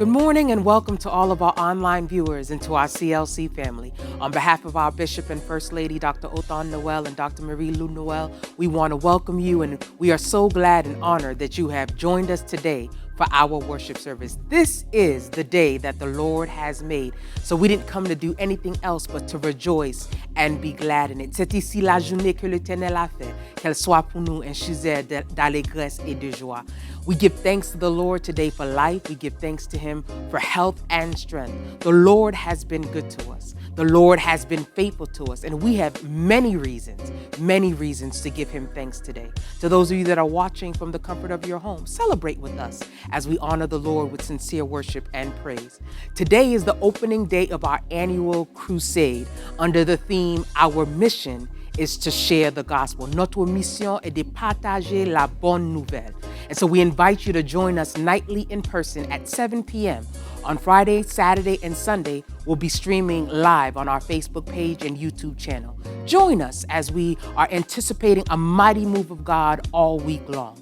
Good morning and welcome to all of our online viewers and to our CLC family. On behalf of our Bishop and First Lady, Dr. Othan Noel and Dr. Marie Lou Noel, we want to welcome you, and we are so glad and honored that you have joined us today for our worship service. This is the day that the Lord has made, so we didn't come to do anything else but to rejoice and be glad in it. C'est ici la journée que l'Éternel a fait, qu'elle soit pour nous un sujet d'allégresse et de joie. We give thanks to the Lord today for life. We give thanks to Him for health and strength. The Lord has been good to us. The Lord has been faithful to us, and we have many reasons to give Him thanks today. To those of you that are watching from the comfort of your home, celebrate with us as we honor the Lord with sincere worship and praise. Today is the opening day of our annual crusade under the theme, Our Mission is to share the gospel. Notre mission est de partager la bonne nouvelle. And so we invite you to join us nightly in person at 7 p.m. On Friday, Saturday, and Sunday. We'll be streaming live on our Facebook page and YouTube channel. Join us as we are anticipating a mighty move of God all week long.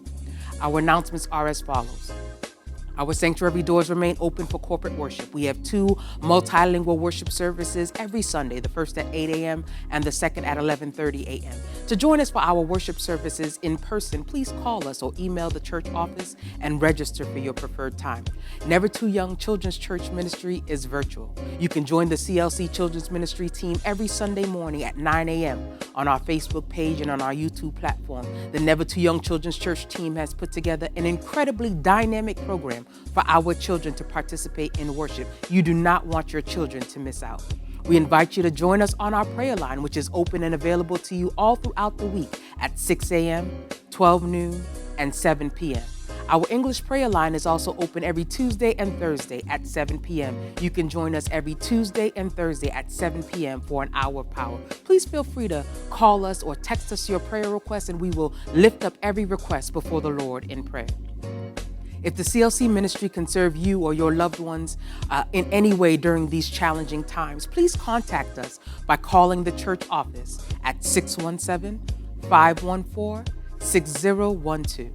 Our announcements are as follows. Our sanctuary doors remain open for corporate worship. We have 2 multilingual worship services every Sunday, the first at 8 a.m. and the second at 11:30 a.m. To join us for our worship services in person, please call us or email the church office and register for your preferred time. Never Too Young Children's Church Ministry is virtual. You can join the CLC Children's Ministry team every Sunday morning at 9 a.m. on our Facebook page and on our YouTube platform. The Never Too Young Children's Church team has put together an incredibly dynamic program for our children to participate in worship. You do not want your children to miss out. We invite you to join us on our prayer line, which is open and available to you all throughout the week at 6 a.m., 12 noon, and 7 p.m. Our English prayer line is also open every Tuesday and Thursday at 7 p.m. You can join us every Tuesday and Thursday at 7 p.m. for an hour of power. Please feel free to call us or text us your prayer requests, and we will lift up every request before the Lord in prayer. If the CLC ministry can serve you or your loved ones in any way during these challenging times, please contact us by calling the church office at 617-514-6012.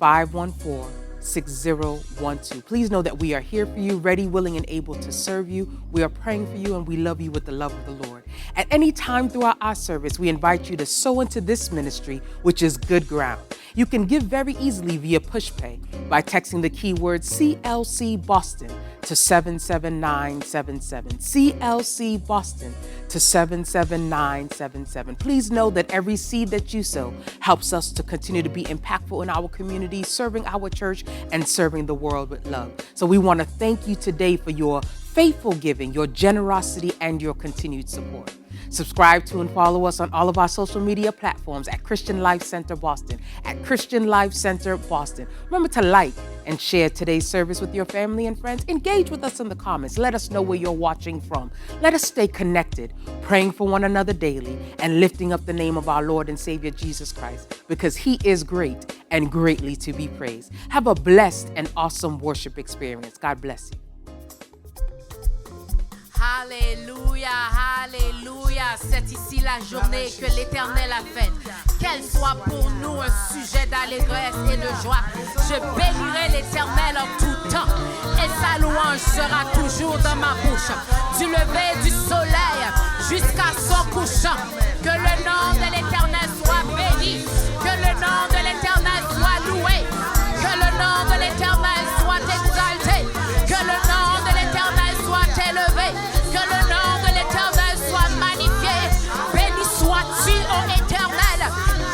617-514-6012. Please know that we are here for you, ready, willing, and able to serve you. We are praying for you, and we love you with the love of the Lord. At any time throughout our service, we invite you to sow into this ministry, which is good ground. You can give very easily via PushPay by texting the keyword CLC Boston to 77977. CLC Boston to 77977. Please know that every seed that you sow helps us to continue to be impactful in our community, serving our church, and serving the world with love. So we want to thank you today for your faithful giving, your generosity, and your continued support. Subscribe to and follow us on all of our social media platforms at Christian Life Center Boston, at Christian Life Center Boston. Remember to like and share today's service with your family and friends. Engage with us in the comments. Let us know where you're watching from. Let us stay connected, praying for one another daily and lifting up the name of our Lord and Savior Jesus Christ, because He is great and greatly to be praised. Have a blessed and awesome worship experience. God bless you. Alléluia, alléluia. C'est ici la journée que l'Éternel a faite. Qu'elle soit pour nous un sujet d'allégresse et de joie. Je bénirai l'Éternel en tout temps et sa louange sera toujours dans ma bouche. Du lever du soleil jusqu'à son couchant. Que le nom de l'Éternel soit béni. Que le nom de l'Éternel soit loué. Que le nom de l'Éternel soit exalté. Que le nom de l'Éternel soit élevé. Que le nom de l'Éternel soit magnifié. Béni sois-tu, ô Éternel.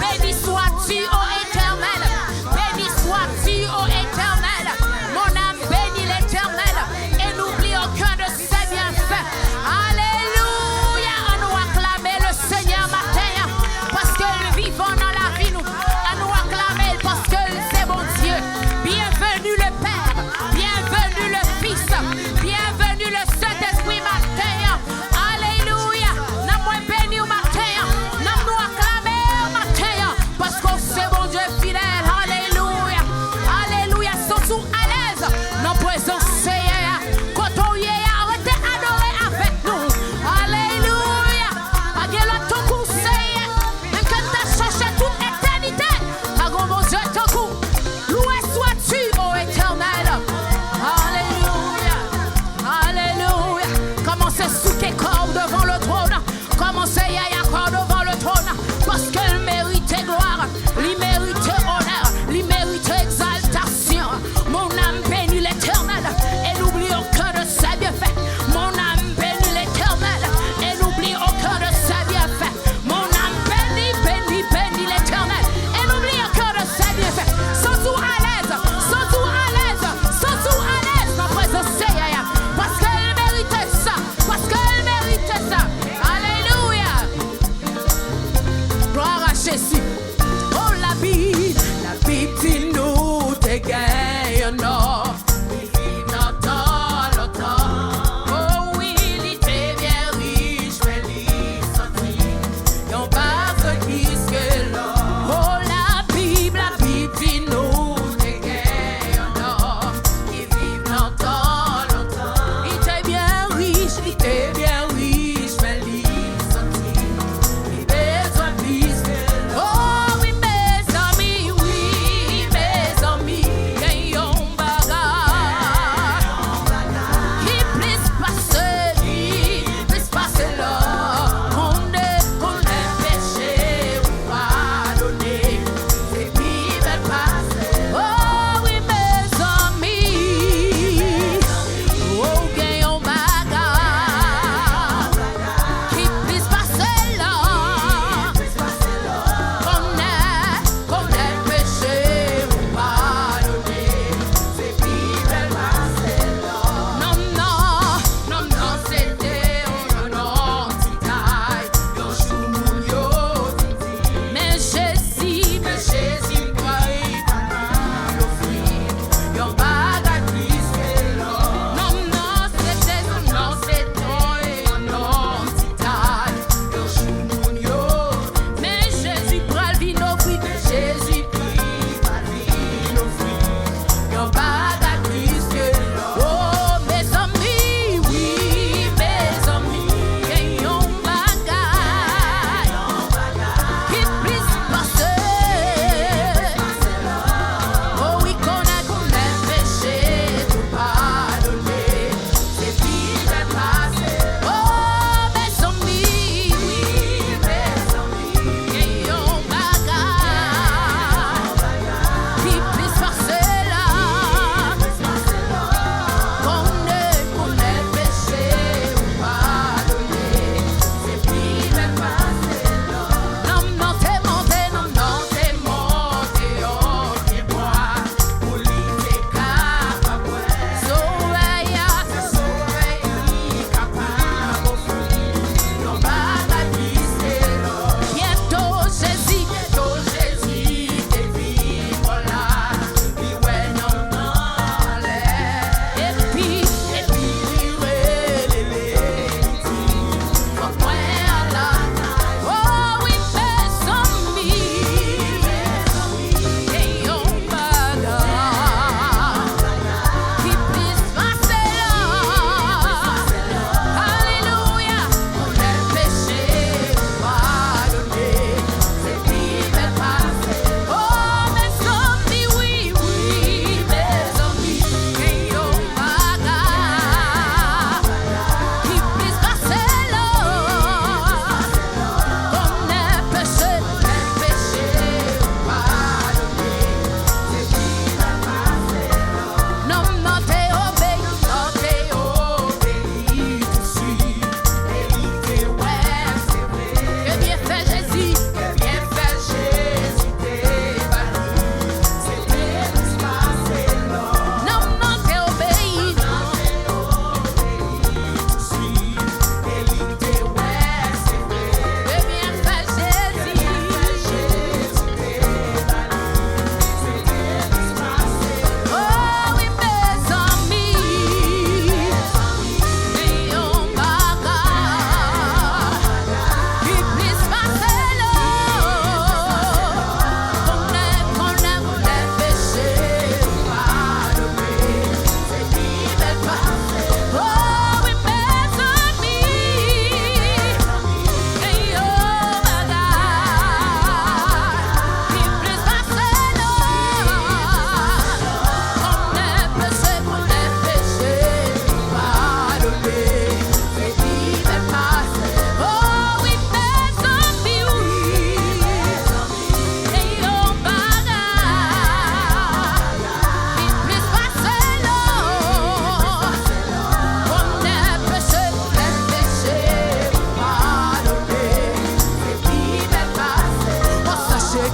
Béni sois-tu, ô Éternel. Béni sois-tu, ô Éternel. Mon âme bénit l'Éternel et n'oublie aucun de ses bienfaits. Alléluia. À nous acclamer le Seigneur matin parce que le vivant dans la vie nous. À nous acclamer parce que c'est mon Dieu. Bienvenue le Père. Bienvenue le Fils. Bienvenue le Saint-Esprit matin. Alléluia. N'a moins béni au matin. N'a nous acclamer au matin parce que c'est mon Dieu fidèle. Alléluia. Alléluia. Sont-nous à l'aise dans présence Seigneur. Quand on y est, arrêtez d'adorer avec nous. Alléluia. Agez le ton conseil. Même quand t'as cherché toute éternité. Agons mon Dieu ton coup. Loué sois-tu, ô Éternel.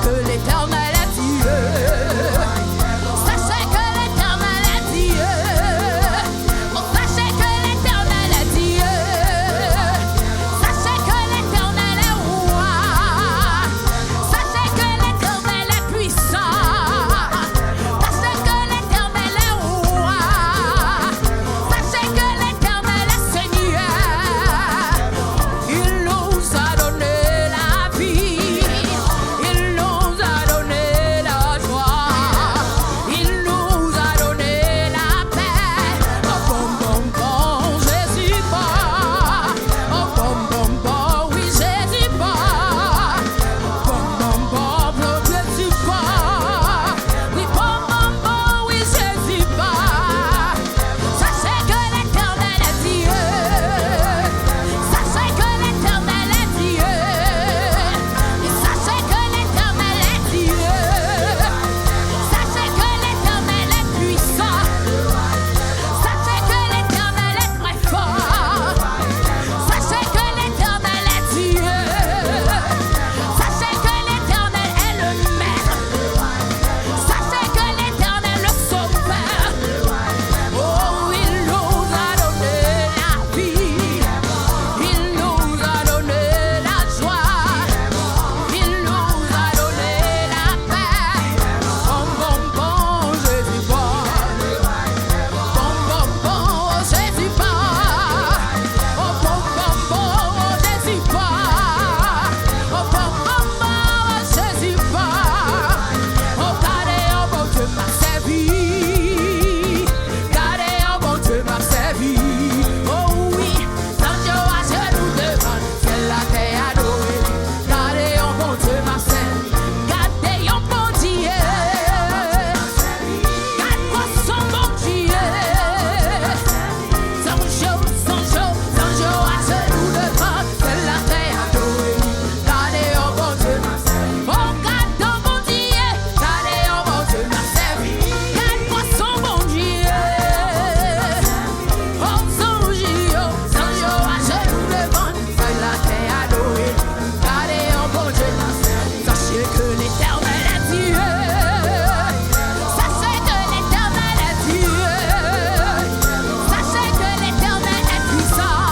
que l'Éternel est Dieu. Sachez que l'Éternel est Dieu. Oh, sachez que l'Éternel est Dieu. Sachez que l'Éternel est roi. Sachez que l'Éternel est puissant. Sachez que l'Éternel est roi. Sachez que l'Éternel est Seigneur. Il nous a donné la vie. Il nous a donné la joie. Il nous a donné la paix. Oh, bon, bon, bon, Jésus part. Oh, bon, bon, bon, oui, Jésus part. Bon, bon, bon, Jésus part. Oui, bon, bon, bon, oui, Jésus part. Sachez que l'Éternel est Dieu. Sachez que l'Éternel est Dieu. Sachez que l'Éternel est Dieu. Sachez que l'Éternel est puissant. Sachez que l'Éternel est très fort. Sachez que l'Éternel est Dieu. Sachez que l'Éternel est le Maître. Sachez que l'Éternel le Sauveur. Oh, il nous a donné la vie. Il nous a donné la joie. Il nous a donné la paix. Bon, bon, bon, Jésus part. Bon, bon, bon, Jésus part. Oh, bon, bon, bon, Jésus part. Oh, bon, bon, bon, Jésus part. Oh, gardez un bon Dieu m'a servi. Gardez un bon Dieu m'a servi. Oh oui, sans Dieu à genoux devant, c'est la terre adorée. Gardez un bon Dieu m'a servi. Gardez un bon Dieu. Garde-moi son bon Dieu. Sans Dieu à genoux devant, c'est la terre adorée. Gardez un bon Dieu m'a servi. Oh, garde un bon Dieu. Gardez un bon Dieu m'a servi. Garde-moi son bon Dieu. Oh, sans Dieu à genoux devant, c'est la terre adorée. Gardez un bon Dieu m'a servi. Sachez que l'Éternel est Dieu. Sachez que l'Éternel est Dieu. Sachez que l'Éternel est puissant.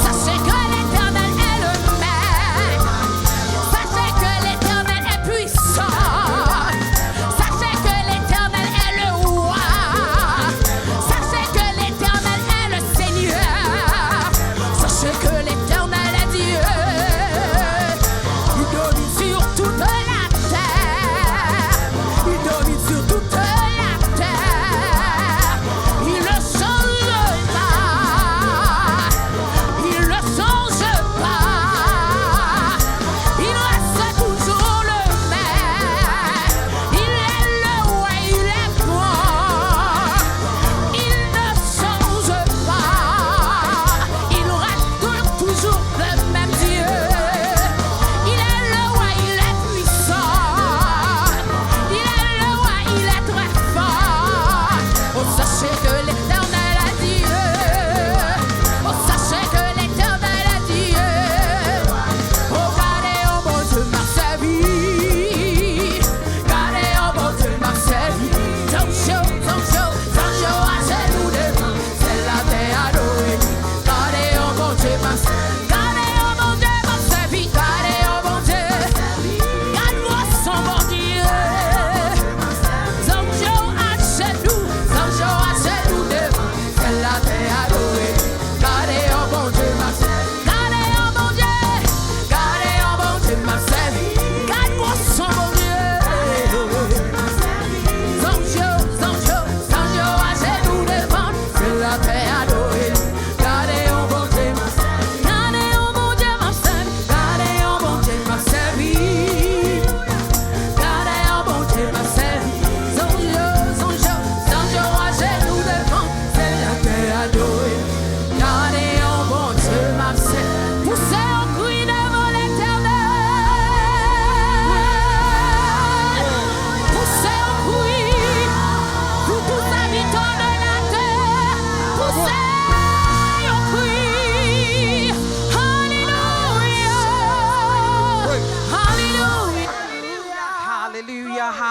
Sachez que l'Éternel est le Maître. Sachez que l'Éternel est puissant. Sachez que l'Éternel est le roi. Sachez que l'Éternel est le Seigneur. Sachez que l'Éternel est Dieu. Il domine sur toute la terre.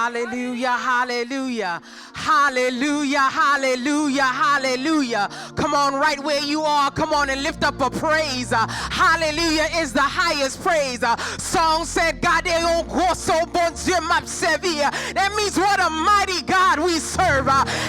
Hallelujah, hallelujah, hallelujah, hallelujah, hallelujah. Come on, right where you are, come on and lift up a praise. Hallelujah is the highest praise. Song said, God, that means what a mighty God we serve.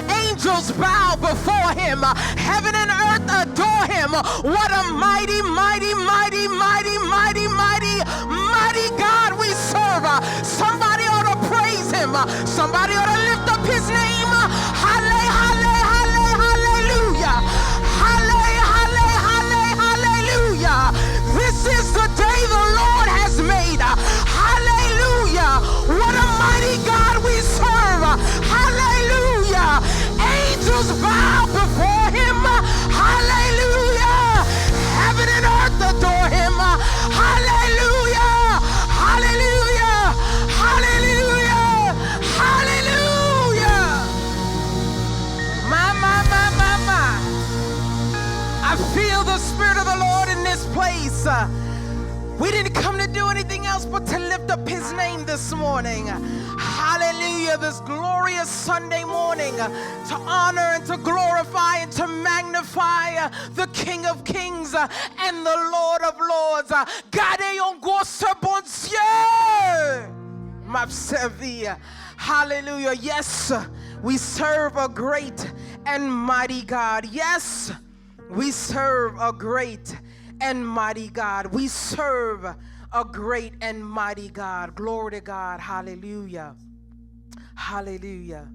Angels bow before him. Heaven and earth adore him. What a mighty, mighty, mighty, mighty, mighty, mighty, mighty God we serve. Somebody ought to praise him. Somebody ought to lift up his name. Hallelujah. Hallelujah. This is the day the Lord has made. Hallelujah. What a mighty God we serve. Hallelujah. Angels bow before him. Hallelujah. Heaven and earth adore him. Hallelujah. Hallelujah. Hallelujah. Hallelujah. My. I feel the Spirit of the Lord in this place. We didn't come to do anything else but to lift up his name this morning. Hallelujah, this glorious Sunday morning, to honor and to glorify and to magnify the King of Kings and the Lord of Lords. Gardez en gros ce bon Dieu. M'a servi. Hallelujah. Yes, we serve a great and mighty God. Yes, we serve a great and mighty God. We serve a great and mighty God. Glory to God. Hallelujah. Hallelujah.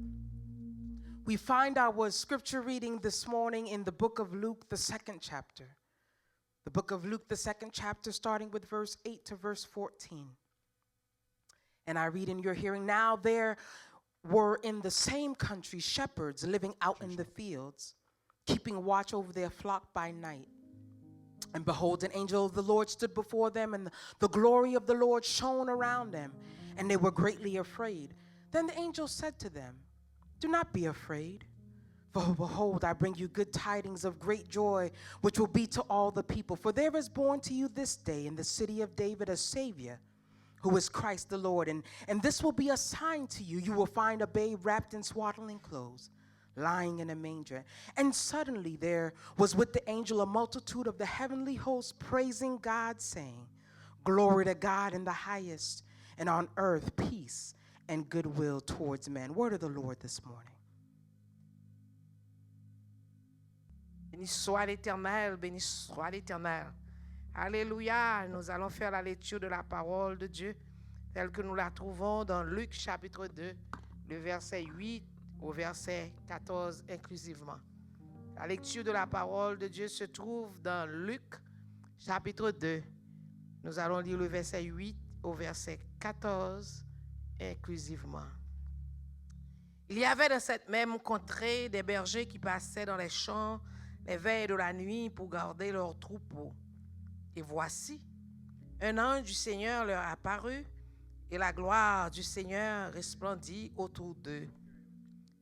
We find our scripture reading this morning in the book of Luke, the 2nd chapter. The book of Luke, the 2nd chapter, starting with verse 8 to verse 14. And I read in your hearing, now there were in the same country shepherds living out in the fields, keeping watch over their flock by night. And behold, an angel of the Lord stood before them, and the glory of the Lord shone around them, and they were greatly afraid. Then the angel said to them, do not be afraid, for behold, I bring you good tidings of great joy, which will be to all the people. For there is born to you this day in the city of David a Savior, who is Christ the Lord. And this will be a sign to you. You will find a babe wrapped in swaddling clothes, lying in a manger. And suddenly there was with the angel a multitude of the heavenly hosts praising God, saying, glory to God in the highest, and on earth peace and goodwill towards men. Word of the Lord this morning. Béni soit l'Éternel, béni soit l'Éternel. Alléluia, nous allons faire la lecture de la parole de Dieu telle que nous la trouvons dans Luc chapitre 2, le verset 8 au verset 14 inclusivement. La lecture de la parole de Dieu se trouve dans Luc chapitre 2. Nous allons lire le verset 8 au verset 14 inclusivement. Il y avait dans cette même contrée des bergers qui passaient dans les champs les veilles de la nuit pour garder leurs troupeaux. Et voici, un ange du Seigneur leur apparut, et la gloire du Seigneur resplendit autour d'eux.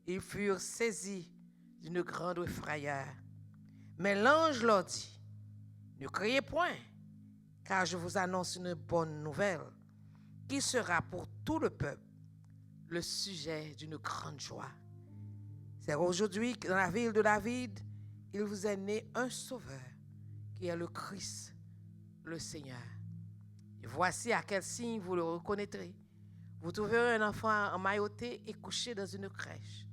Ils furent saisis d'une grande frayeur. Mais l'ange leur dit, ne criez point, car je vous annonce une bonne nouvelle, qui sera pour tout le peuple le sujet d'une grande joie. C'est aujourd'hui que dans la ville de David, il vous est né un sauveur, qui est le Christ, le Seigneur. Et voici à quel signe vous le reconnaîtrez. Vous trouverez un enfant emmailloté et couché dans une crèche.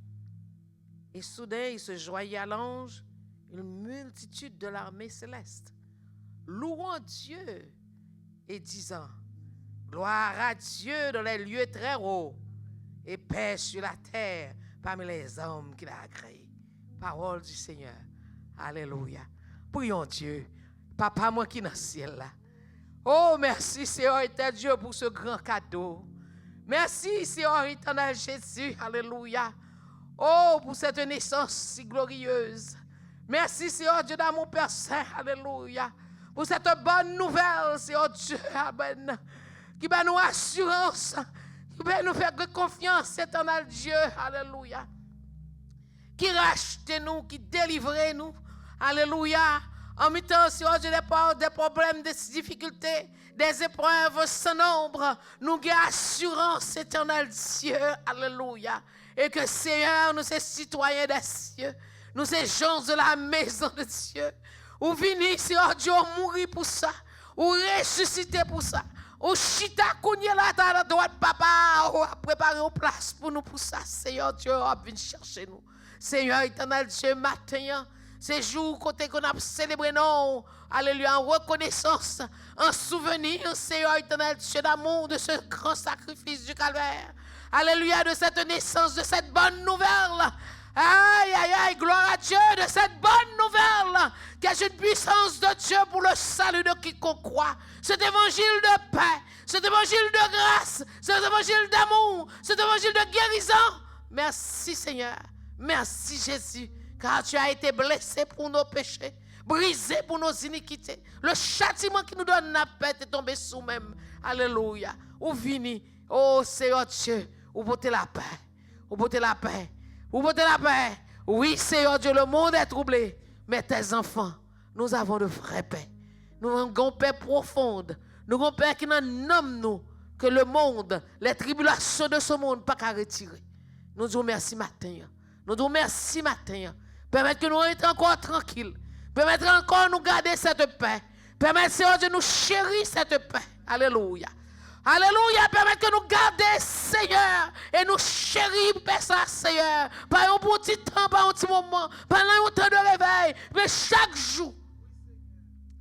Et soudain, il se joignit à l'ange une multitude de l'armée céleste, louant Dieu et disant, gloire à Dieu dans les lieux très hauts et paix sur la terre parmi les hommes qu'il a agréés. Parole du Seigneur. Alléluia. Prions Dieu. Papa, moi qui est dans le ciel là. Oh, merci Seigneur éternel Dieu pour ce grand cadeau. Merci Seigneur éternel Jésus. Alléluia. Oh, pour cette naissance si glorieuse. Merci Seigneur Dieu d'amour Père Saint. Alléluia. Pour cette bonne nouvelle, Seigneur Dieu. Amen. Qui va nous assurance. Qui va nous faire confiance, éternel Dieu. Alléluia. Qui rachète nous, qui délivre nous. Alléluia. En mi-temps, Seigneur Dieu, des problèmes, des difficultés, des épreuves sans nombre, nous avons assurance éternelle, Dieu. Alléluia. Et que, Seigneur, nous sommes citoyens des cieux. Nous sommes gens de la maison de Dieu. Ou venir, Seigneur Dieu, mourir pour ça. Ou ressusciter pour ça. Ou chita kounye la ta la droite, papa. Ou préparer une place pour nous pour ça. Seigneur Dieu, viens chercher nous. Seigneur éternel Dieu, matin, ces jours côté qu'on a célébré, non. Alléluia, en reconnaissance, en souvenir, Seigneur éternel Dieu, d'amour de ce grand sacrifice du calvaire. Alléluia, de cette naissance, de cette bonne nouvelle. Aïe, aïe, aïe, gloire à Dieu de cette bonne nouvelle, qui est une puissance de Dieu pour le salut de quiconque croit. Cet évangile de paix, cet évangile de grâce, cet évangile d'amour, cet évangile de guérison. Merci Seigneur, merci Jésus, car tu as été blessé pour nos péchés, brisé pour nos iniquités. Le châtiment qui nous donne la paix est tombé sous même. Alléluia. Ou vini, oh Seigneur Dieu, ou portez la paix, ou portez la paix. Vous portez la paix. Oui, Seigneur Dieu, le monde est troublé. Mais tes enfants, nous avons de vraies paix. Nous avons une paix profonde. Nous avons une paix qui nomme nous que le monde, les tribulations de ce monde, pas qu'à retirer. Nous disons merci matin. Nous disons merci matin. Permettre que nous rentrions encore tranquilles. Permettre encore de nous garder cette paix. Permettre, Seigneur Dieu, de nous chérir cette paix. Alléluia. Alléluia, permettre que nous gardions, Seigneur, et nous chérir, ça, Seigneur, pas un petit temps, pas un petit moment, pas un temps de réveil, mais chaque jour,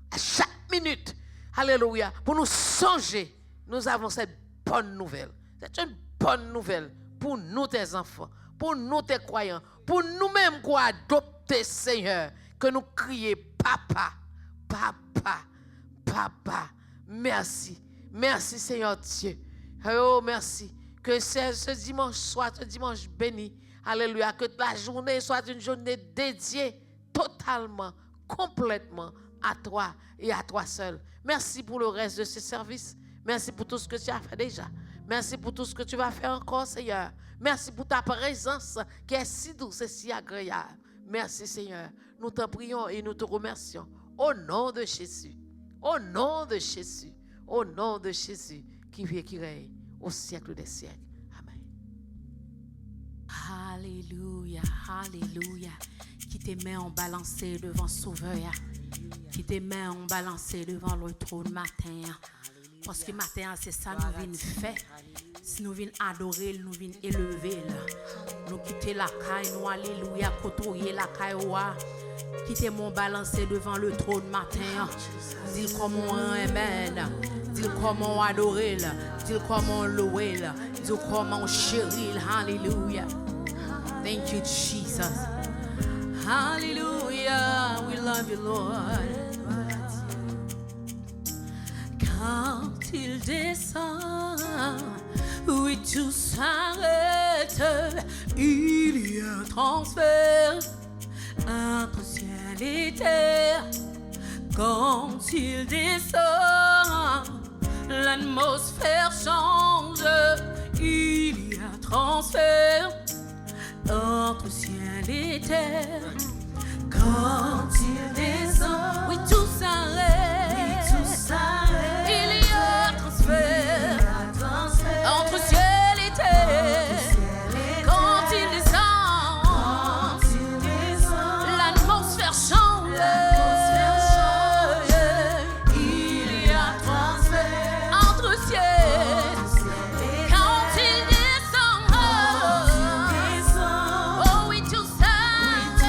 à chaque minute, alléluia, pour nous songer, nous avons cette bonne nouvelle. C'est une bonne nouvelle pour nous, tes enfants, pour nous, tes croyants, pour nous-mêmes qui adopter, Seigneur, que nous crions, Papa, Papa, Papa, merci. Merci Seigneur Dieu. Oh merci. Que ce dimanche soit un dimanche béni. Alléluia. Que la journée soit une journée dédiée totalement, complètement à toi et à toi seul. Merci pour le reste de ce service. Merci pour tout ce que tu as fait déjà. Merci pour tout ce que tu vas faire encore Seigneur. Merci pour ta présence qui est si douce et si agréable. Merci Seigneur. Nous t'en prions et nous te remercions. Au nom de Jésus. Au nom de Jésus. Au nom de Jésus, qui vit et qui règne au siècle des siècles. Amen. Alléluia, alléluia. Qui tes mains ont balancé devant Sauveur. Qui tes mains ont balancé devant le trône matin. Parce que matin, c'est ça nous venons faire. Si nous venons adorer, nous venons élever. Nous quitter la caille, nous alléluia, côtoyer la caille. Quitter mon balancé devant le trône matin. Dis comment amen. Dis comment adorer. Dis comment louer. Dis comment chérir. Hallelujah. Thank you, Jesus. Hallelujah. We love you, Lord. Quand il descend, oui, tout s'arrête. Il y a un transfert entre ciel et terre. Quand il descend, l'atmosphère change. Il y a transfert entre ciel et terre. Quand il descend, oui, tout s'arrête. Oui, tout s'arrête. Il y a transfert entre ciel et terre. Quand il descend, l'atmosphère change. Il y a transfert entre ciel. Quand il descend, oh oui, tout s'arrête.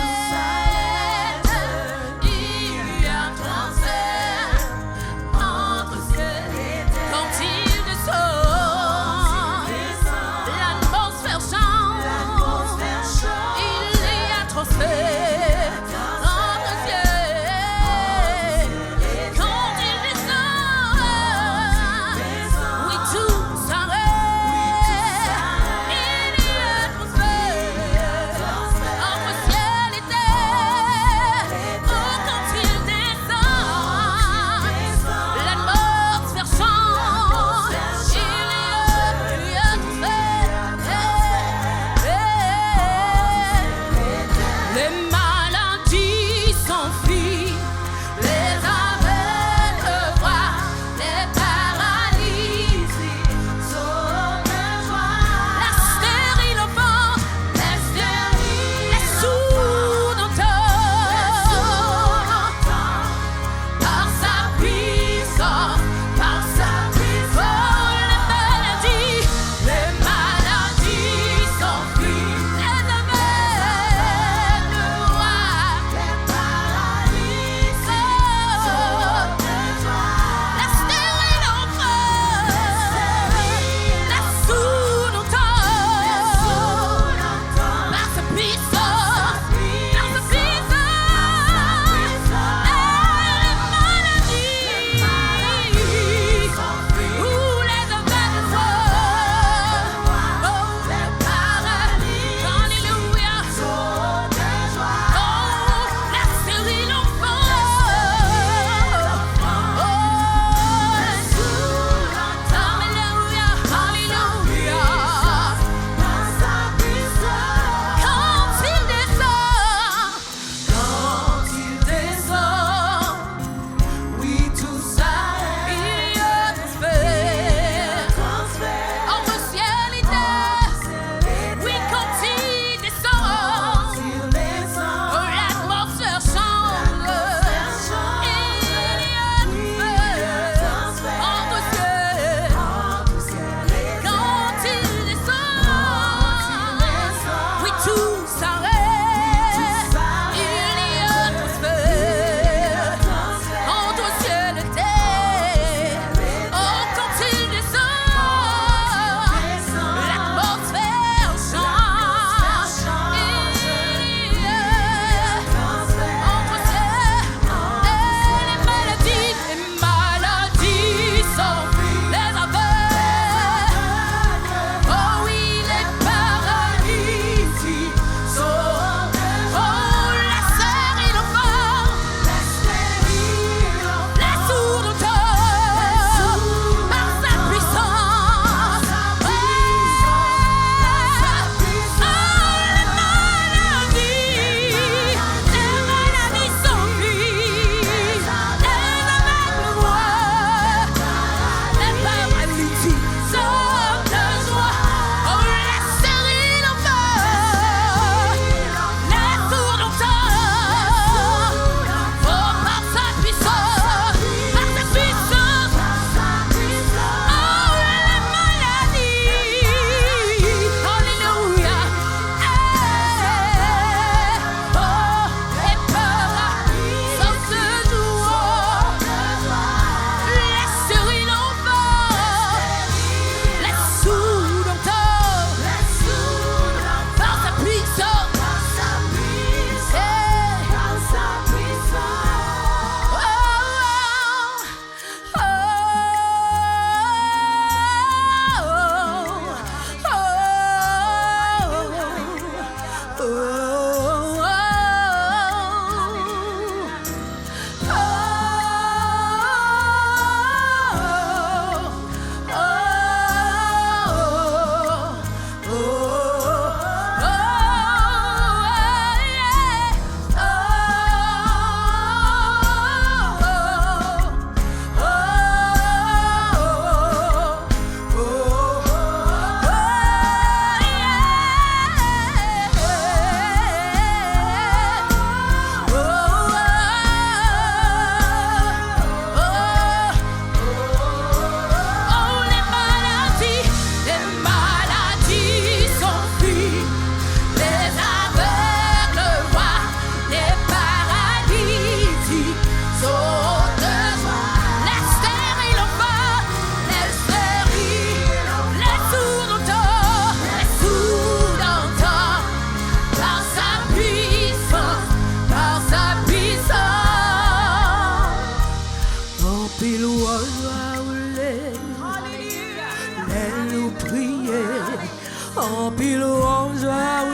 en pile louange à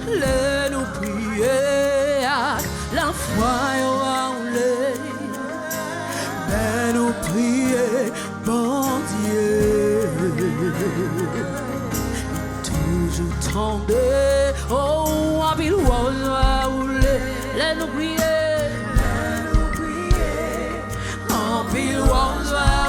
les nous prier, la foi à mais nous prier, bon Dieu, toujours tendez, oh, en pile louange à les nous prier, en pile louange à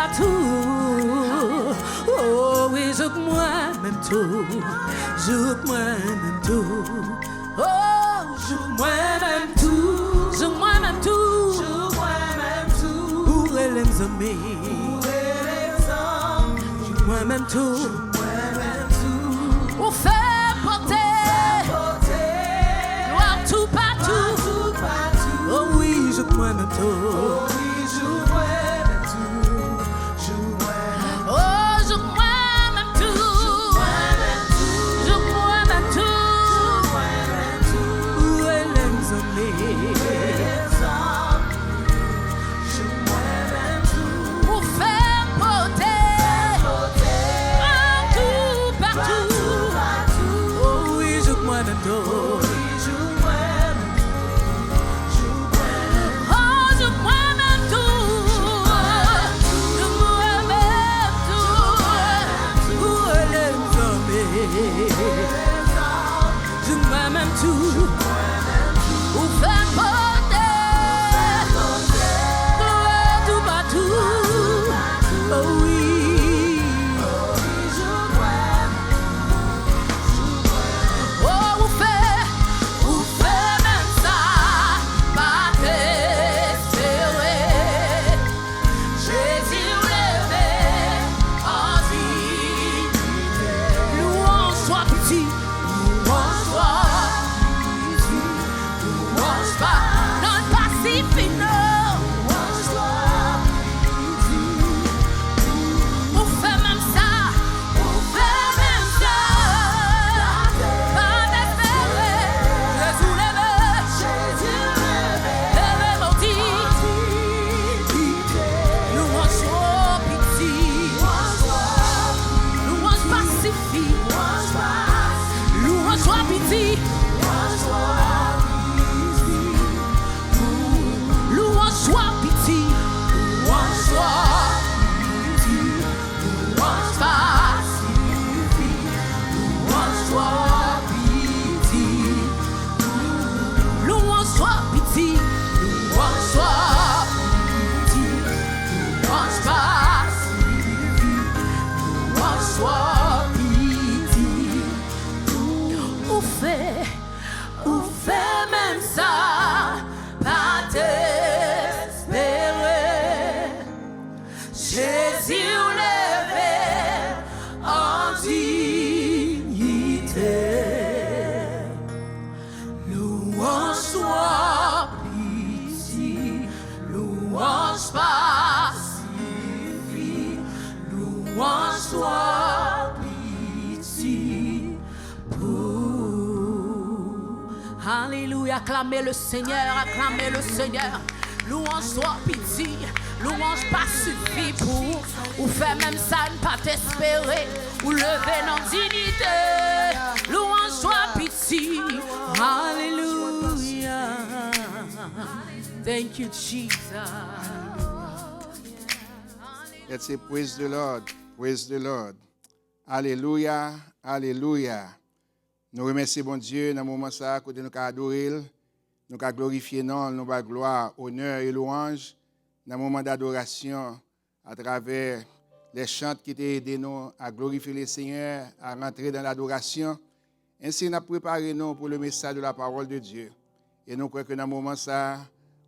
partout. Tu m'aimes tout, ou faire porter, tout partout, oh oui. Oh, ou fait même ça, pas t'espérer. Jésus levé en vie, louange soit petit, louange soit petit, louange pas, non pas si fino, louange soit petit. On fait même ça, pas d'espérer. Jésus levé mon dit, louange soit petit, louange pacifique, louange soit petit, louange soit petit, louange soit petit, louange pacifique, louange soit petit, louange soit petit, louange soit petit, louange pacifique, louange soit petit. Ou fait même ça, pas t'espérer. Jésus levé en dignité. Louange soit petit, louange pacifique, louange soit petit. Alléluia, acclamez le Seigneur, acclamez le Seigneur. Louange soit pitié, louange pas suffit pour ou faire même ça, ne pas t'espérer, ou lever dans dignité. Louange soit pitié, Alléluia. Thank you, Jesus. Let's say, praise the Lord, praise the Lord. Alléluia, alléluia. Nous remercions bon Dieu dans le moment ça, côté nous adorer, nous glorifier non, nous gloire, honneur et louange dans le moment d'adoration à travers les chants qui t'ont aidé nous à glorifier le Seigneur, à rentrer dans l'adoration. Ainsi, nous avons préparé nous pour le message de la parole de Dieu. Et nous croyons que dans le moment ça,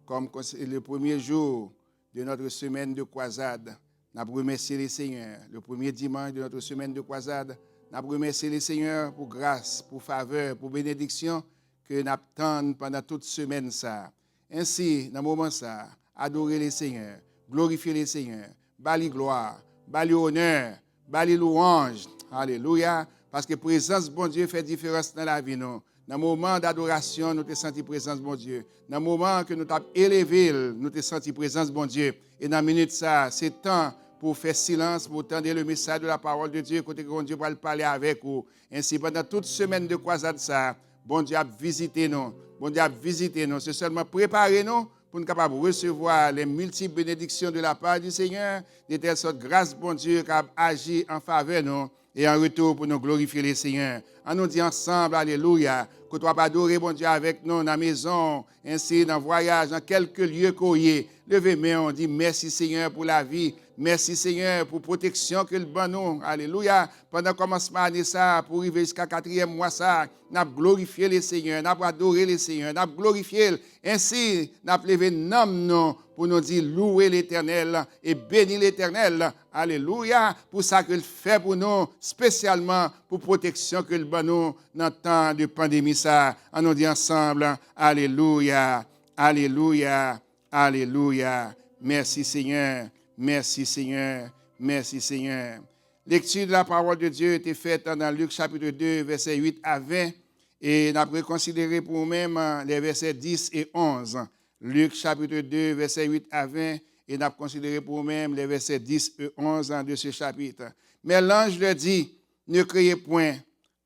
comme le premier jour de notre semaine de croisade, nous avons remercié le Seigneur. Le premier dimanche de notre semaine de croisade, nous avons remercié le Seigneur pour grâce, pour faveur, pour bénédiction que nous attendons pendant toute semaine. Ça. Ainsi, dans le moment ça, adorer le Seigneur, glorifier le Seigneur, bali gloire, bali honneur, bali louange. Alléluia. Parce que la présence de bon Dieu fait différence dans la vie. Nous. Dans le moment d'adoration, nous avons senti la présence de bon Dieu. Dans le moment que nous avons élevé, nous avons senti la présence de bon Dieu. Et dans la minute ça, c'est temps pour faire silence, pour entendre le message de la parole de Dieu, côté que Dieu va parler avec vous. Ainsi, pendant toute semaine de croisade, ça, bon Dieu a visité nous. Bon Dieu a visité nous. C'est seulement préparer nous pour nous capables de recevoir les multiples bénédictions de la part du Seigneur, de telle sorte grâce, bon Dieu, qui a agi en faveur de nous et en retour pour nous glorifier le Seigneur. On nous dit ensemble, alléluia, que tu vas adorer, bon Dieu, avec nous dans la maison, ainsi dans le voyage, dans quelques lieux qu'on y est. Levez-moi, on dit merci Seigneur pour la vie. Merci Seigneur pour la protection que le bon nous. Alléluia. Pendant le commencement d'année ça, pour arriver jusqu'à 4e mois ça, nous avons glorifié le Seigneur, nous avons adoré le Seigneur, nous avons glorifié. Ainsi, nous avons levé nom nous pour nous dire louer l'Éternel et bénir l'Éternel. Alléluia. Pour ça qu'il fait pour nous, spécialement pour la protection que le bon nous dans le temps de pandémie ça. On nous dit ensemble, alléluia, alléluia, alléluia. Merci Seigneur. Merci Seigneur, merci Seigneur. Lecture de la parole de Dieu était faite dans Luc chapitre 2, versets 8 à 20. Et nous avons considéré pour nous-mêmes les versets 10 et 11. Luc chapitre 2, versets 8 à 20. Et nous avons considéré pour nous-mêmes les versets 10 et 11 de ce chapitre. Mais l'ange leur dit, ne criez point,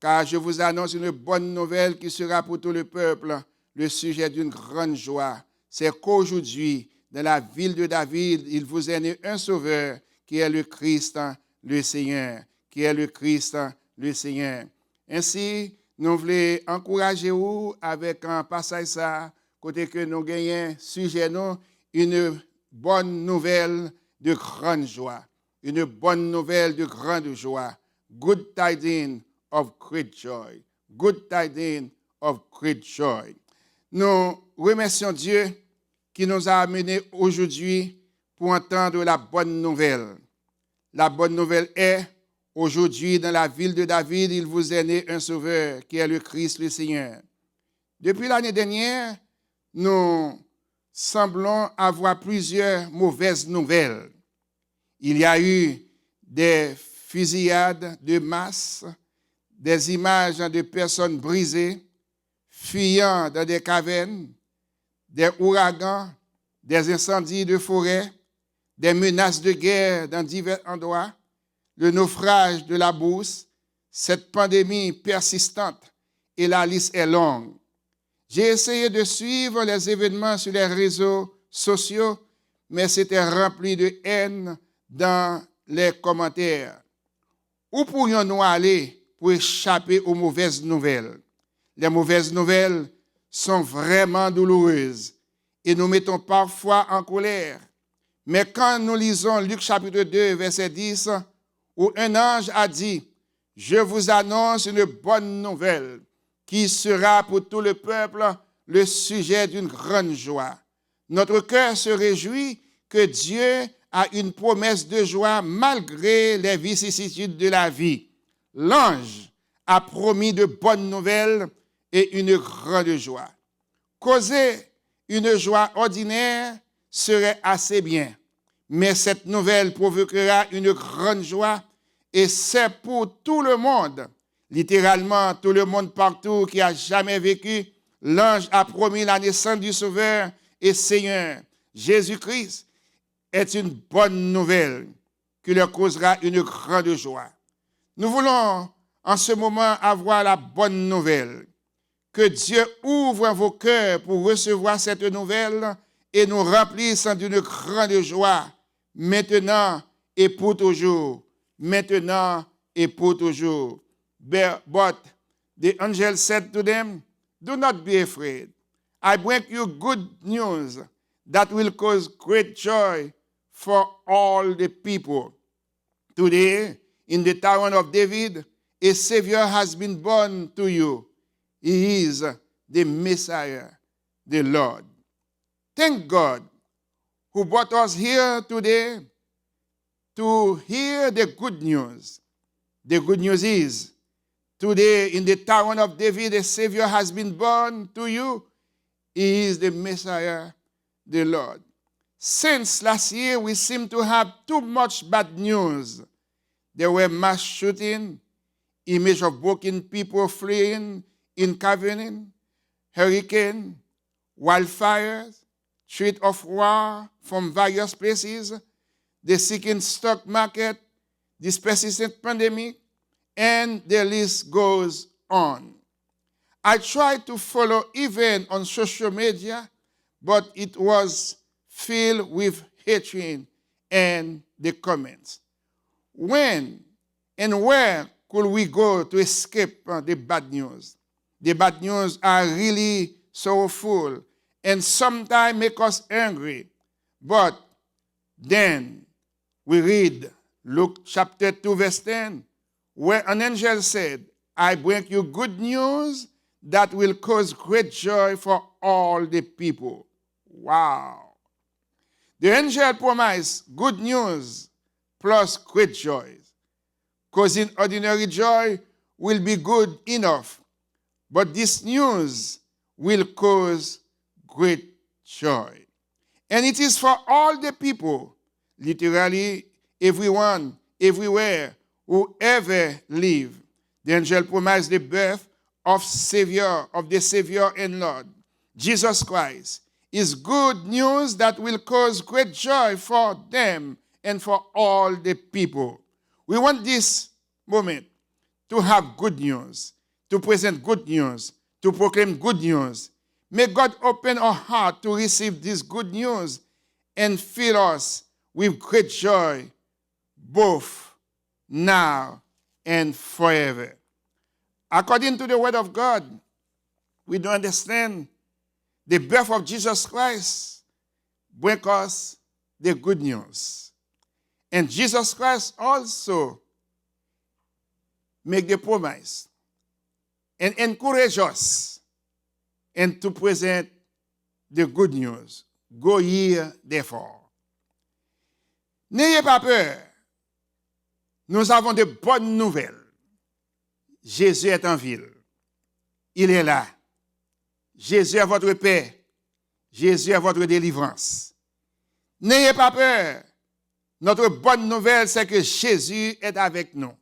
car je vous annonce une bonne nouvelle qui sera pour tout le peuple le sujet d'une grande joie. C'est qu'aujourd'hui, dans la ville de David, il vous est né un sauveur qui est le Christ, le Seigneur, qui est le Christ, le Seigneur. Ainsi, nous voulons encourager vous avec un passage ça, côté que nous gagnons sujet nous, une bonne nouvelle de grande joie. Une bonne nouvelle de grande joie. Good tidings of great joy. Good tidings of great joy. Nous remercions Dieu qui nous a amenés aujourd'hui pour entendre la bonne nouvelle. La bonne nouvelle est, aujourd'hui, dans la ville de David, il vous est né un sauveur qui est le Christ, le Seigneur. Depuis l'année dernière, nous semblons avoir plusieurs mauvaises nouvelles. Il y a eu des fusillades de masse, des images de personnes brisées, fuyant dans des cavernes, des ouragans, des incendies de forêt, des menaces de guerre dans divers endroits, le naufrage de la bourse, cette pandémie persistante, et la liste est longue. J'ai essayé de suivre les événements sur les réseaux sociaux, mais c'était rempli de haine dans les commentaires. Où pourrions-nous aller pour échapper aux mauvaises nouvelles? Les mauvaises nouvelles sont vraiment douloureuses et nous mettons parfois en colère. Mais quand nous lisons Luc chapitre 2, verset 10, où un ange a dit, « Je vous annonce une bonne nouvelle qui sera pour tout le peuple le sujet d'une grande joie. » Notre cœur se réjouit que Dieu a une promesse de joie malgré les vicissitudes de la vie. L'ange a promis de bonnes nouvelles et une grande joie. Causer une joie ordinaire serait assez bien, mais cette nouvelle provoquera une grande joie et c'est pour tout le monde, littéralement tout le monde partout qui a jamais vécu. L'ange a promis la naissance du Sauveur et Seigneur. Jésus-Christ est une bonne nouvelle qui leur causera une grande joie. Nous voulons en ce moment avoir la bonne nouvelle. Que Dieu ouvre vos cœurs pour recevoir cette nouvelle et nous remplisse d'une grande joie, maintenant et pour toujours. Maintenant et pour toujours. But the angel said to them, "Do not be afraid. I bring you good news that will cause great joy for all the people. Today, in the town of David, a Savior has been born to you. He is the Messiah, the Lord." Thank God who brought us here today to hear the good news. The good news is, today in the town of David, a Savior has been born to you. He is the Messiah, the Lord. Since last year, we seem to have too much bad news. There were mass shootings, image of broken people fleeing in caverns, hurricane, wildfires, threat of war from various places, the sinking stock market, this persistent pandemic, and the list goes on. I tried to follow even on social media, but it was filled with hatred and the comments. When and where could we go to escape the bad news? The bad news are really sorrowful and sometimes make us angry. But then we read Luke chapter 2 verse 10, where an angel said, "I bring you good news that will cause great joy for all the people." Wow. The angel promised good news plus great joy. Causing ordinary joy will be good enough, but this news will cause great joy. And it is for all the people, literally everyone, everywhere, whoever live. The angel promised the birth of the Savior and Lord, Jesus Christ, is good news that will cause great joy for them and for all the people. We want this moment to have good news, to present good news, to proclaim good news. May God open our heart to receive this good news and fill us with great joy, both now and forever. According to the word of God, we do understand the birth of Jesus Christ brings us the good news. And Jesus Christ also make the promise and encourage us and to present the good news. Go ye therefore. N'ayez pas peur. Nous avons de bonnes nouvelles. Jésus est en ville. Il est là. Jésus est votre paix. Jésus est votre délivrance. N'ayez pas peur. Notre bonne nouvelle, c'est que Jésus est avec nous.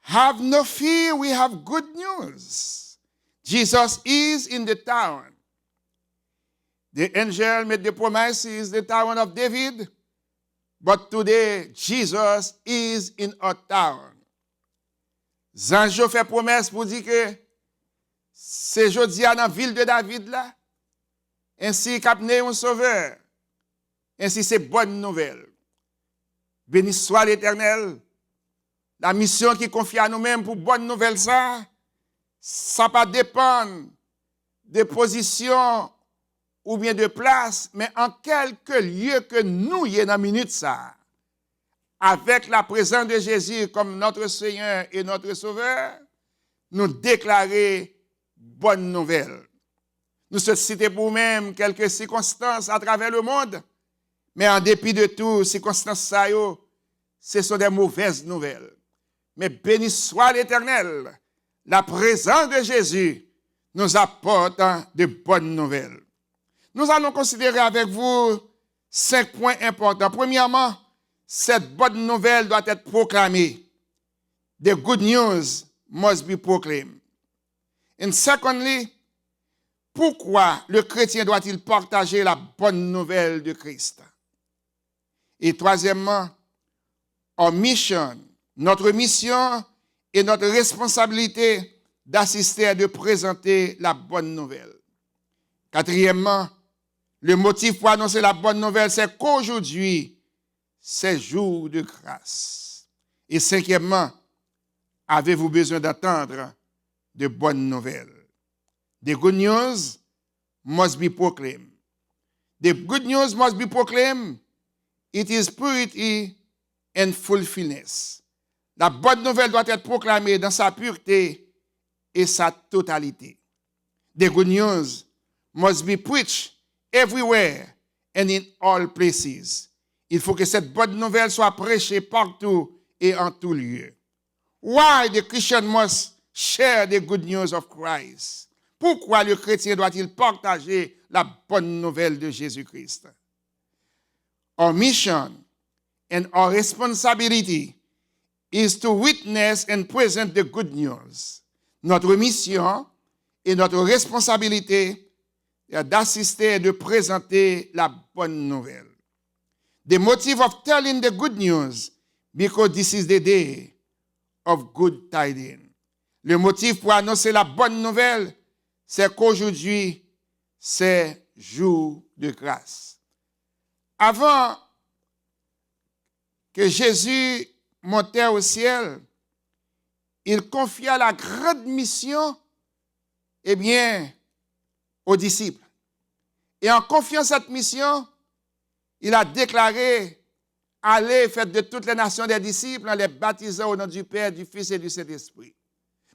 Have no fear, we have good news. Jesus is in the town. The angel made the promise, he is the town of David. But today, Jesus is in our town. Zanjo fait promesse pour dire que c'est jodi dans la ville de David là. Ainsi qu'a né un sauveur. Ainsi c'est bonne nouvelle. Béni soit l'Éternel. La mission qui confie à nous-mêmes pour bonne nouvelle ça pas dépendre de position ou bien de place, mais en quelque lieu que nous y est dans minute ça, avec la présence de Jésus comme notre Seigneur et notre Sauveur, nous déclarer bonne nouvelle. Nous se citer pour nous-mêmes quelques circonstances à travers le monde, mais en dépit de tout, circonstances ça, ce sont des mauvaises nouvelles. Mais béni soit l'Éternel, la présence de Jésus nous apporte de bonnes nouvelles. Nous allons considérer avec vous 5 points importants. Premièrement, cette bonne nouvelle doit être proclamée. The good news must be proclaimed. And secondly, pourquoi le chrétien doit-il partager la bonne nouvelle de Christ? Et troisièmement, our mission, notre mission et notre responsabilité d'assister et de présenter la bonne nouvelle. Quatrièmement, le motif pour annoncer la bonne nouvelle, c'est qu'aujourd'hui, c'est jour de grâce. Et cinquièmement, avez-vous besoin d'entendre de bonnes nouvelles? The good news must be proclaimed. The good news must be proclaimed. It is purity and fulfillment. La bonne nouvelle doit être proclamée dans sa pureté et sa totalité. The good news must be preached everywhere and in all places. Il faut que cette bonne nouvelle soit prêchée partout et en tout lieu. Why the Christian must share the good news of Christ? Pourquoi le chrétien doit-il partager la bonne nouvelle de Jésus-Christ? Our mission and our responsibility is to witness and present the good news. Notre mission et notre responsabilité est d'assister et de présenter la bonne nouvelle. The motive of telling the good news, because this is the day of good tidings. Le motif pour annoncer la bonne nouvelle, c'est qu'aujourd'hui, c'est jour de grâce. Avant que Jésus montait au ciel, il confia la grande mission, aux disciples. Et en confiant cette mission, il a déclaré, allez, faites de toutes les nations des disciples, en les baptisant au nom du Père, du Fils et du Saint-Esprit.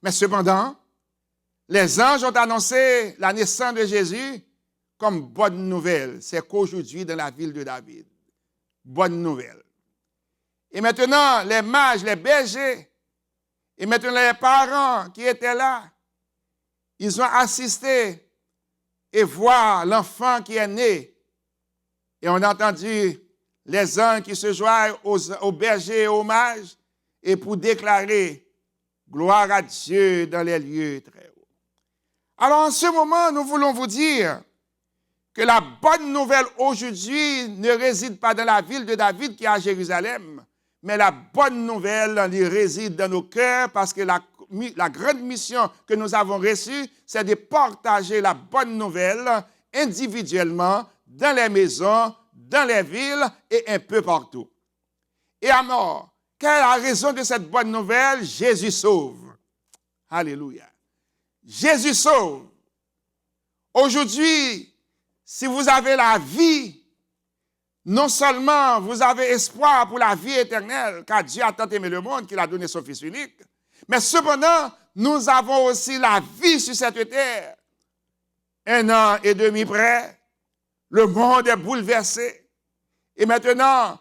Mais cependant, les anges ont annoncé la naissance de Jésus comme bonne nouvelle. C'est qu'aujourd'hui, dans la ville de David, bonne nouvelle. Et maintenant, les mages, les bergers, et maintenant les parents qui étaient là, ils ont assisté et voir l'enfant qui est né. Et on a entendu les anges qui se joignent aux bergers et aux mages et pour déclarer gloire à Dieu dans les lieux très hauts. Alors en ce moment, nous voulons vous dire que la bonne nouvelle aujourd'hui ne réside pas dans la ville de David qui est à Jérusalem, mais la bonne nouvelle elle réside dans nos cœurs parce que la grande mission que nous avons reçue, c'est de partager la bonne nouvelle individuellement dans les maisons, dans les villes et un peu partout. Et alors, Quelle est la raison de cette bonne nouvelle? Jésus sauve. Alléluia. Jésus sauve. Aujourd'hui, si vous avez la vie, non seulement vous avez espoir pour la vie éternelle, car Dieu a tant aimé le monde qu'il a donné son Fils unique, mais cependant, nous avons aussi la vie sur cette terre. 1 an et demi près, le monde est bouleversé. Et maintenant,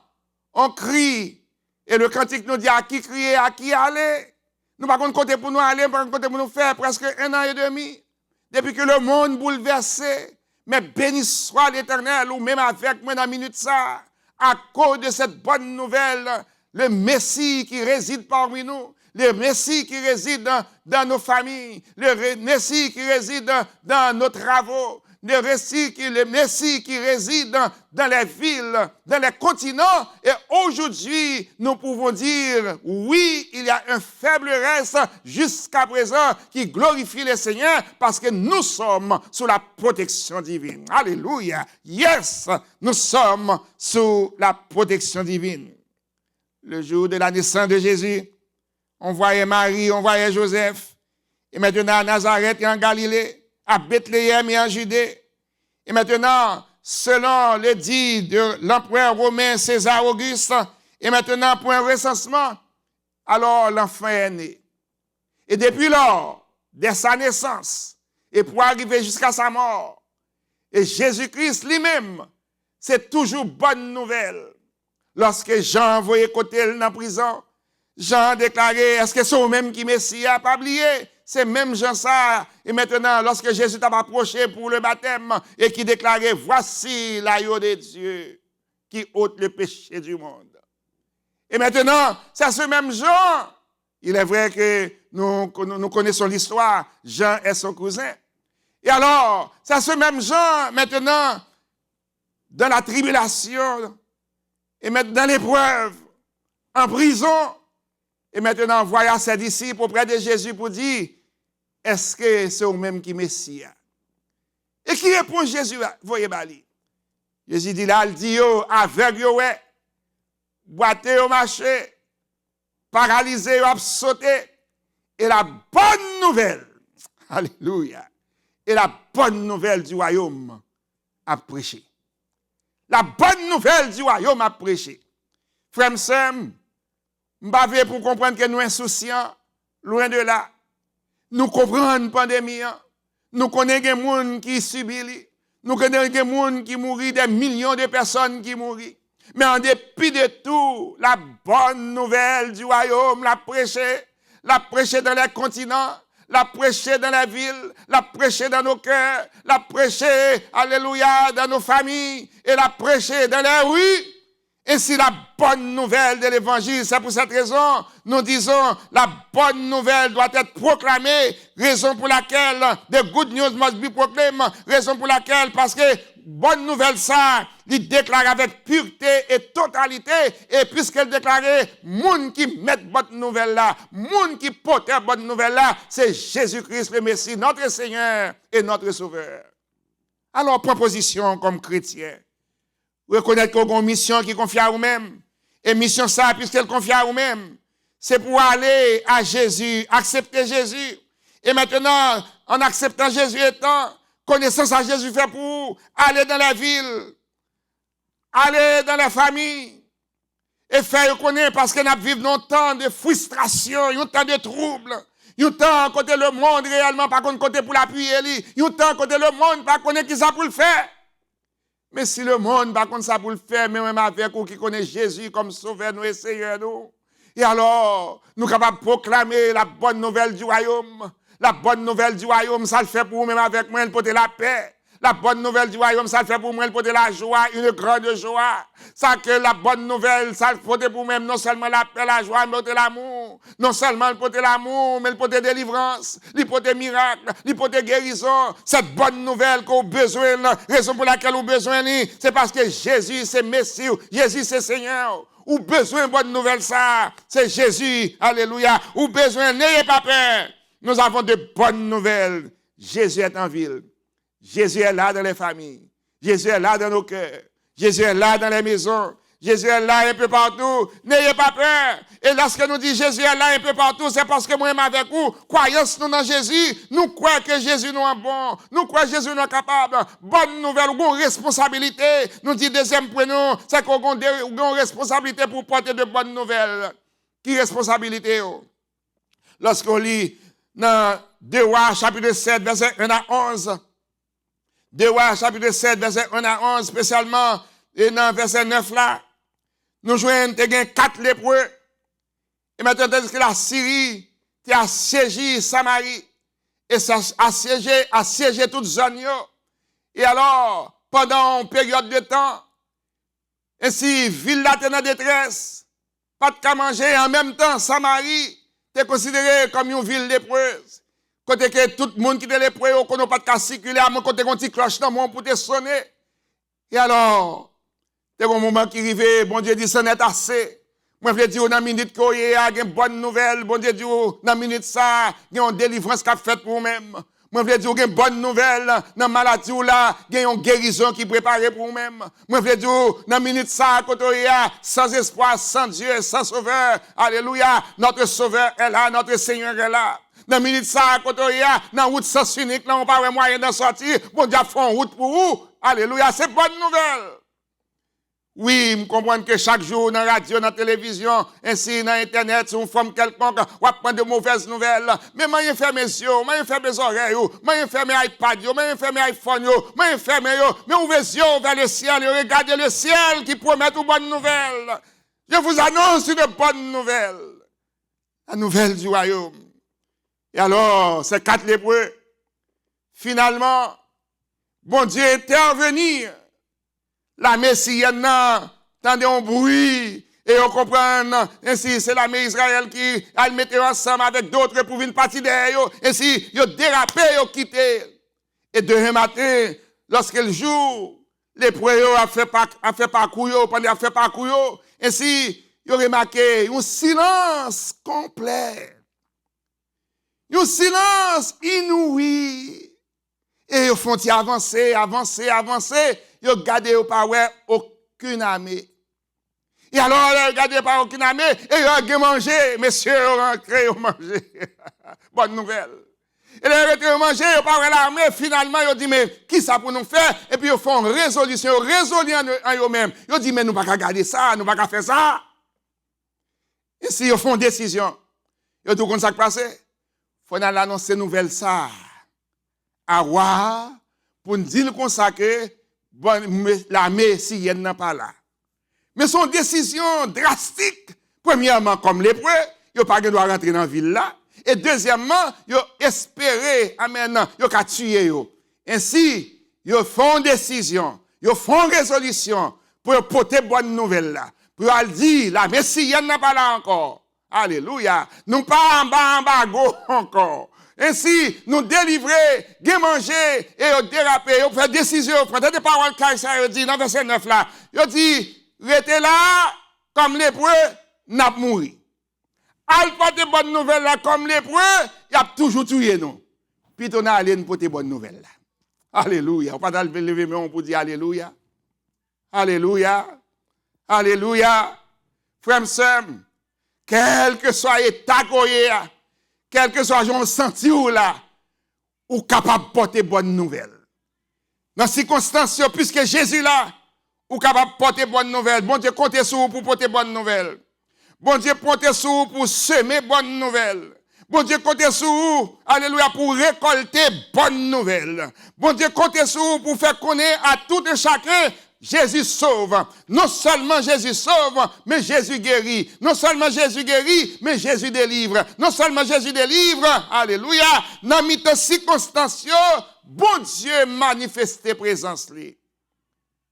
on crie, et le cantique nous dit à qui crier, à qui aller. Nous ne pouvons pas compter pour nous aller, pas compter pour nous faire presque 1 an et demi, depuis que le monde bouleversé. Mais béni soit l'Éternel, ou même avec moi dans la minute ça, à cause de cette bonne nouvelle, le Messie qui réside parmi nous, le Messie qui réside dans nos familles, le Messie qui réside dans nos travaux, le Messie qui réside dans les villes, dans les continents. Et aujourd'hui, nous pouvons dire, oui, il y a un faible reste jusqu'à présent qui glorifie le Seigneur parce que nous sommes sous la protection divine. Alléluia. Yes, nous sommes sous la protection divine. Le jour de la naissance de Jésus, on voyait Marie, on voyait Joseph, et maintenant à Nazareth et en Galilée, à Bethléem et en Judée. Et maintenant, selon le dit de l'empereur romain César Auguste, et maintenant pour un recensement, alors l'enfant est né. Et depuis lors, dès sa naissance, et pour arriver jusqu'à sa mort, et Jésus-Christ lui-même, c'est toujours bonne nouvelle. Lorsque Jean voyait côté dans la prison, Jean déclarait, est-ce que c'est au même qui Messie a pas oublié? C'est même Jean ça. Et maintenant, lorsque Jésus t'a approché pour le baptême et qui déclarait, voici l'agneau de Dieu qui ôte le péché du monde. Et maintenant, c'est ce même Jean. Il est vrai que nous connaissons l'histoire. Jean est son cousin. Et alors, c'est ce même Jean, maintenant, dans la tribulation, et maintenant dans l'épreuve, en prison, et maintenant, voyant ses disciples auprès de Jésus pour dire, est-ce que c'est au même qui Messie? Et qui répond Jésus, voyez Bali. Jésus dit là, il dit, aveugle, ouais, boité au marché, paralysé, au sauté. Et la bonne nouvelle, alléluia, et la bonne nouvelle du royaume a prêché. La bonne nouvelle du royaume a prêché. Frère Sam, m'bave pour comprendre que nous sommes insouciants, loin de là. Nous comprenons la pandémie. Nous connaissons des gens qui subissent. Nous connaissons des gens qui mourent, des millions de personnes qui mourent. Mais en dépit de tout, la bonne nouvelle du royaume l'a prêché dans les continents, l'a prêché dans les villes, l'a prêché dans nos cœurs, l'a prêché, alléluia, dans nos familles, et l'a prêché dans les rues. Ainsi, la bonne nouvelle de l'évangile, c'est pour cette raison, nous disons, la bonne nouvelle doit être proclamée, raison pour laquelle the good news must be proclaimed, raison pour laquelle, parce que bonne nouvelle ça, il déclare avec pureté et totalité, et puisqu'elle déclarait, moun qui met bonne nouvelle là, moun qui porte bonne nouvelle là, c'est Jésus-Christ le Messie, notre Seigneur et notre Sauveur. Alors, proposition comme chrétien, reconnaître qu'on a une mission qui confie à vous-même. Et mission ça, puisqu'elle confie à vous-même, c'est pour aller à Jésus, accepter Jésus. Et maintenant, en acceptant Jésus étant, connaissance à Jésus fait pour aller dans la ville, aller dans la famille, et faire reconnaître parce qu'on a vécu longtemps de frustration, un temps de troubles, un temps côté le monde réellement, pas côté pour l'appuyer, un temps côté le monde, pas connaître qui ça pour le faire. Mais si le monde, par contre, ça pour le faire, même avec vous qui connaissez Jésus comme sauveur, nous et Seigneur, nous. Et alors, nous sommes capables de proclamer la bonne nouvelle du royaume. La bonne nouvelle du royaume, ça le fait pour vous, même avec moi, pour la paix. La bonne nouvelle du royaume, ça le fait pour moi, pour la joie, une grande joie. Ça que la bonne nouvelle, ça le fait pour moi, non seulement la paix, la joie, mais pour l'amour. Non seulement pour l'amour, mais pour la délivrance, pour des miracles, pour des guérisons. Cette bonne nouvelle qu'on a besoin, la raison pour laquelle on a besoin, c'est parce que Jésus, c'est Messie, Jésus, c'est Seigneur. Ou besoin de bonne nouvelle, ça, c'est Jésus, alléluia. Ou besoin, n'ayez pas peur. Nous avons de bonnes nouvelles. Jésus est en ville. Jésus est là dans les familles. Jésus est là dans nos cœurs. Jésus est là dans les maisons. Jésus est là un peu partout. N'ayez pas peur. Et lorsque nous dit Jésus est là un peu partout, c'est parce que moi-même avec vous, croyance nous dans Jésus, nous croyons que Jésus nous est bon. Nous croyons que Jésus nous est capable. Bonne nouvelle, nous avons responsabilité. Nous dit deuxième point, c'est qu'on a une responsabilité pour porter de bonnes nouvelles. Qui responsabilité? Lorsqu'on lit dans 2 Rois, chapitre 7, verset 1 à 11. 2 Rois, chapitre 7, verset 1 à 11, spécialement, et dans verset 9 là, nous jouons 4 lépreux. Et maintenant, que la Syrie a assiégé Samarie. Et ça a assiégé toute zone. Et alors, pendant une période de temps, ainsi, ville là était en détresse, pas de quoi manger, en même temps, Samarie était considérée comme une ville lépreuse. Côté que tout le monde qui était lépreux, qu'on n'a pas de cas circuler, à mon côté, qu'on petit cloche dans mon pour te sonner. Et alors, c'est un moment qui arrive, bon Dieu dit, ça n'est assez. Moi, je veux dire, dans la minute qu'il y a une bonne nouvelle, bon Dieu dit, dans la minute ça, il y a une délivrance qui a fait pour vous-même. Moi, je veux dire, il y a une bonne nouvelle, dans la maladie là, il y a une guérison qui est préparée pour vous-même. Moi, je veux dire, dans la minute ça, quand il y a sans espoir, sans Dieu, sans sauveur, alléluia, notre sauveur est là, notre Seigneur est là. Dans la minute ça, quand il y a dans la route sens unique, là, on n'a pas moyen d'en sortir, bon Dieu a fait une route pour vous. Alléluia, c'est bonne nouvelle. Oui, je comprends que chaque jour, dans la radio, dans la télévision, ainsi, dans Internet, sur une forme quelconque, on apprend de mauvaises nouvelles. Mais je ferme mes yeux, je ferme mes oreilles, je ferme mes iPads, je ferme mes iPhones, je ferme mais ouvrez les yeux vers le ciel et regardez le ciel qui promet une bonne nouvelle. Je vous annonce une bonne nouvelle. La nouvelle du royaume. Et alors, ces 4 lépreux, finalement, bon Dieu intervenir. La messienne, tendez un bruit, et on comprend, ainsi, c'est l'armée Israël qui a le mettre ensemble avec d'autres pour une partie d'elle, ainsi, ils ont dérapé, ils ont quitté. Et demain matin, lorsqu'il joue, les preuves a fait parcours, pendant a fait parcours, ainsi, ils ont remarqué un silence complet. Un silence inouï. Et ils font avancer. Ils ont gardé pas aucune armée. Et alors, ils ont gardé pas aucune armée, et ils ont mangé. Messieurs, ils ont rentré, ils ont mangé. Bonne nouvelle. Et ils ont mangé, ils ont pas l'armée. Finalement, ils ont dit, mais qui ça pour nous faire? Et puis, ils font une résolution, ils résolent en eux-mêmes. Ils ont dit, mais nous ne pouvons pas garder ça, nous ne pouvons pas faire ça. Et si ils font une décision, ils ont tout comme ça qui passe. Il faut annoncer nouvelle ça. À roi, pour nous dire comme ça que l'armée syrienne n'est pas là. Mais son décision drastique, premièrement, comme lépreux, ils n'ont pas droit rentrer dans la ville là. Et deuxièmement, ils ont espéré, amen, ils ont tué. Ainsi, ils font décision, ils font résolution pour porter bonne nouvelle là. Pour dire, l'armée syrienne n'est pas là encore. Alléluia. Nous pas en bas encore. Ainsi, nous délivrer, bien manger, et déraper, et faire décision. Prenez des paroles qu'il dit dans verset 9 là. Il dit, restez là, comme lépreux, n'a pas mouru. Al pas de bonnes nouvelles là, comme lépreux, il a toujours tué nous. Puis on a allé pour des bonnes nouvelles là. Alléluia. On va pas lever mais on peut dire Alléluia. Alléluia. Alléluia. Frère et sœur, quel que soit l'état qu'on est, quel que soit le senti ou là, ou capable de porter bonne nouvelle. Dans ces circonstances, puisque Jésus là, ou capable de porter bonne nouvelle. Bon Dieu, comptez sur vous pour porter bonne nouvelle. Bon Dieu, comptez sur vous pour semer bonne nouvelle. Bon Dieu, comptez sur vous, alléluia, pour récolter bonne nouvelle. Bon Dieu, comptez sur vous pour faire connaître à tout et chacun Jésus sauve. Non seulement Jésus sauve, mais Jésus guérit. Non seulement Jésus guérit, mais Jésus délivre. Non seulement Jésus délivre, alléluia, dans les circonstances, bon Dieu manifeste présence.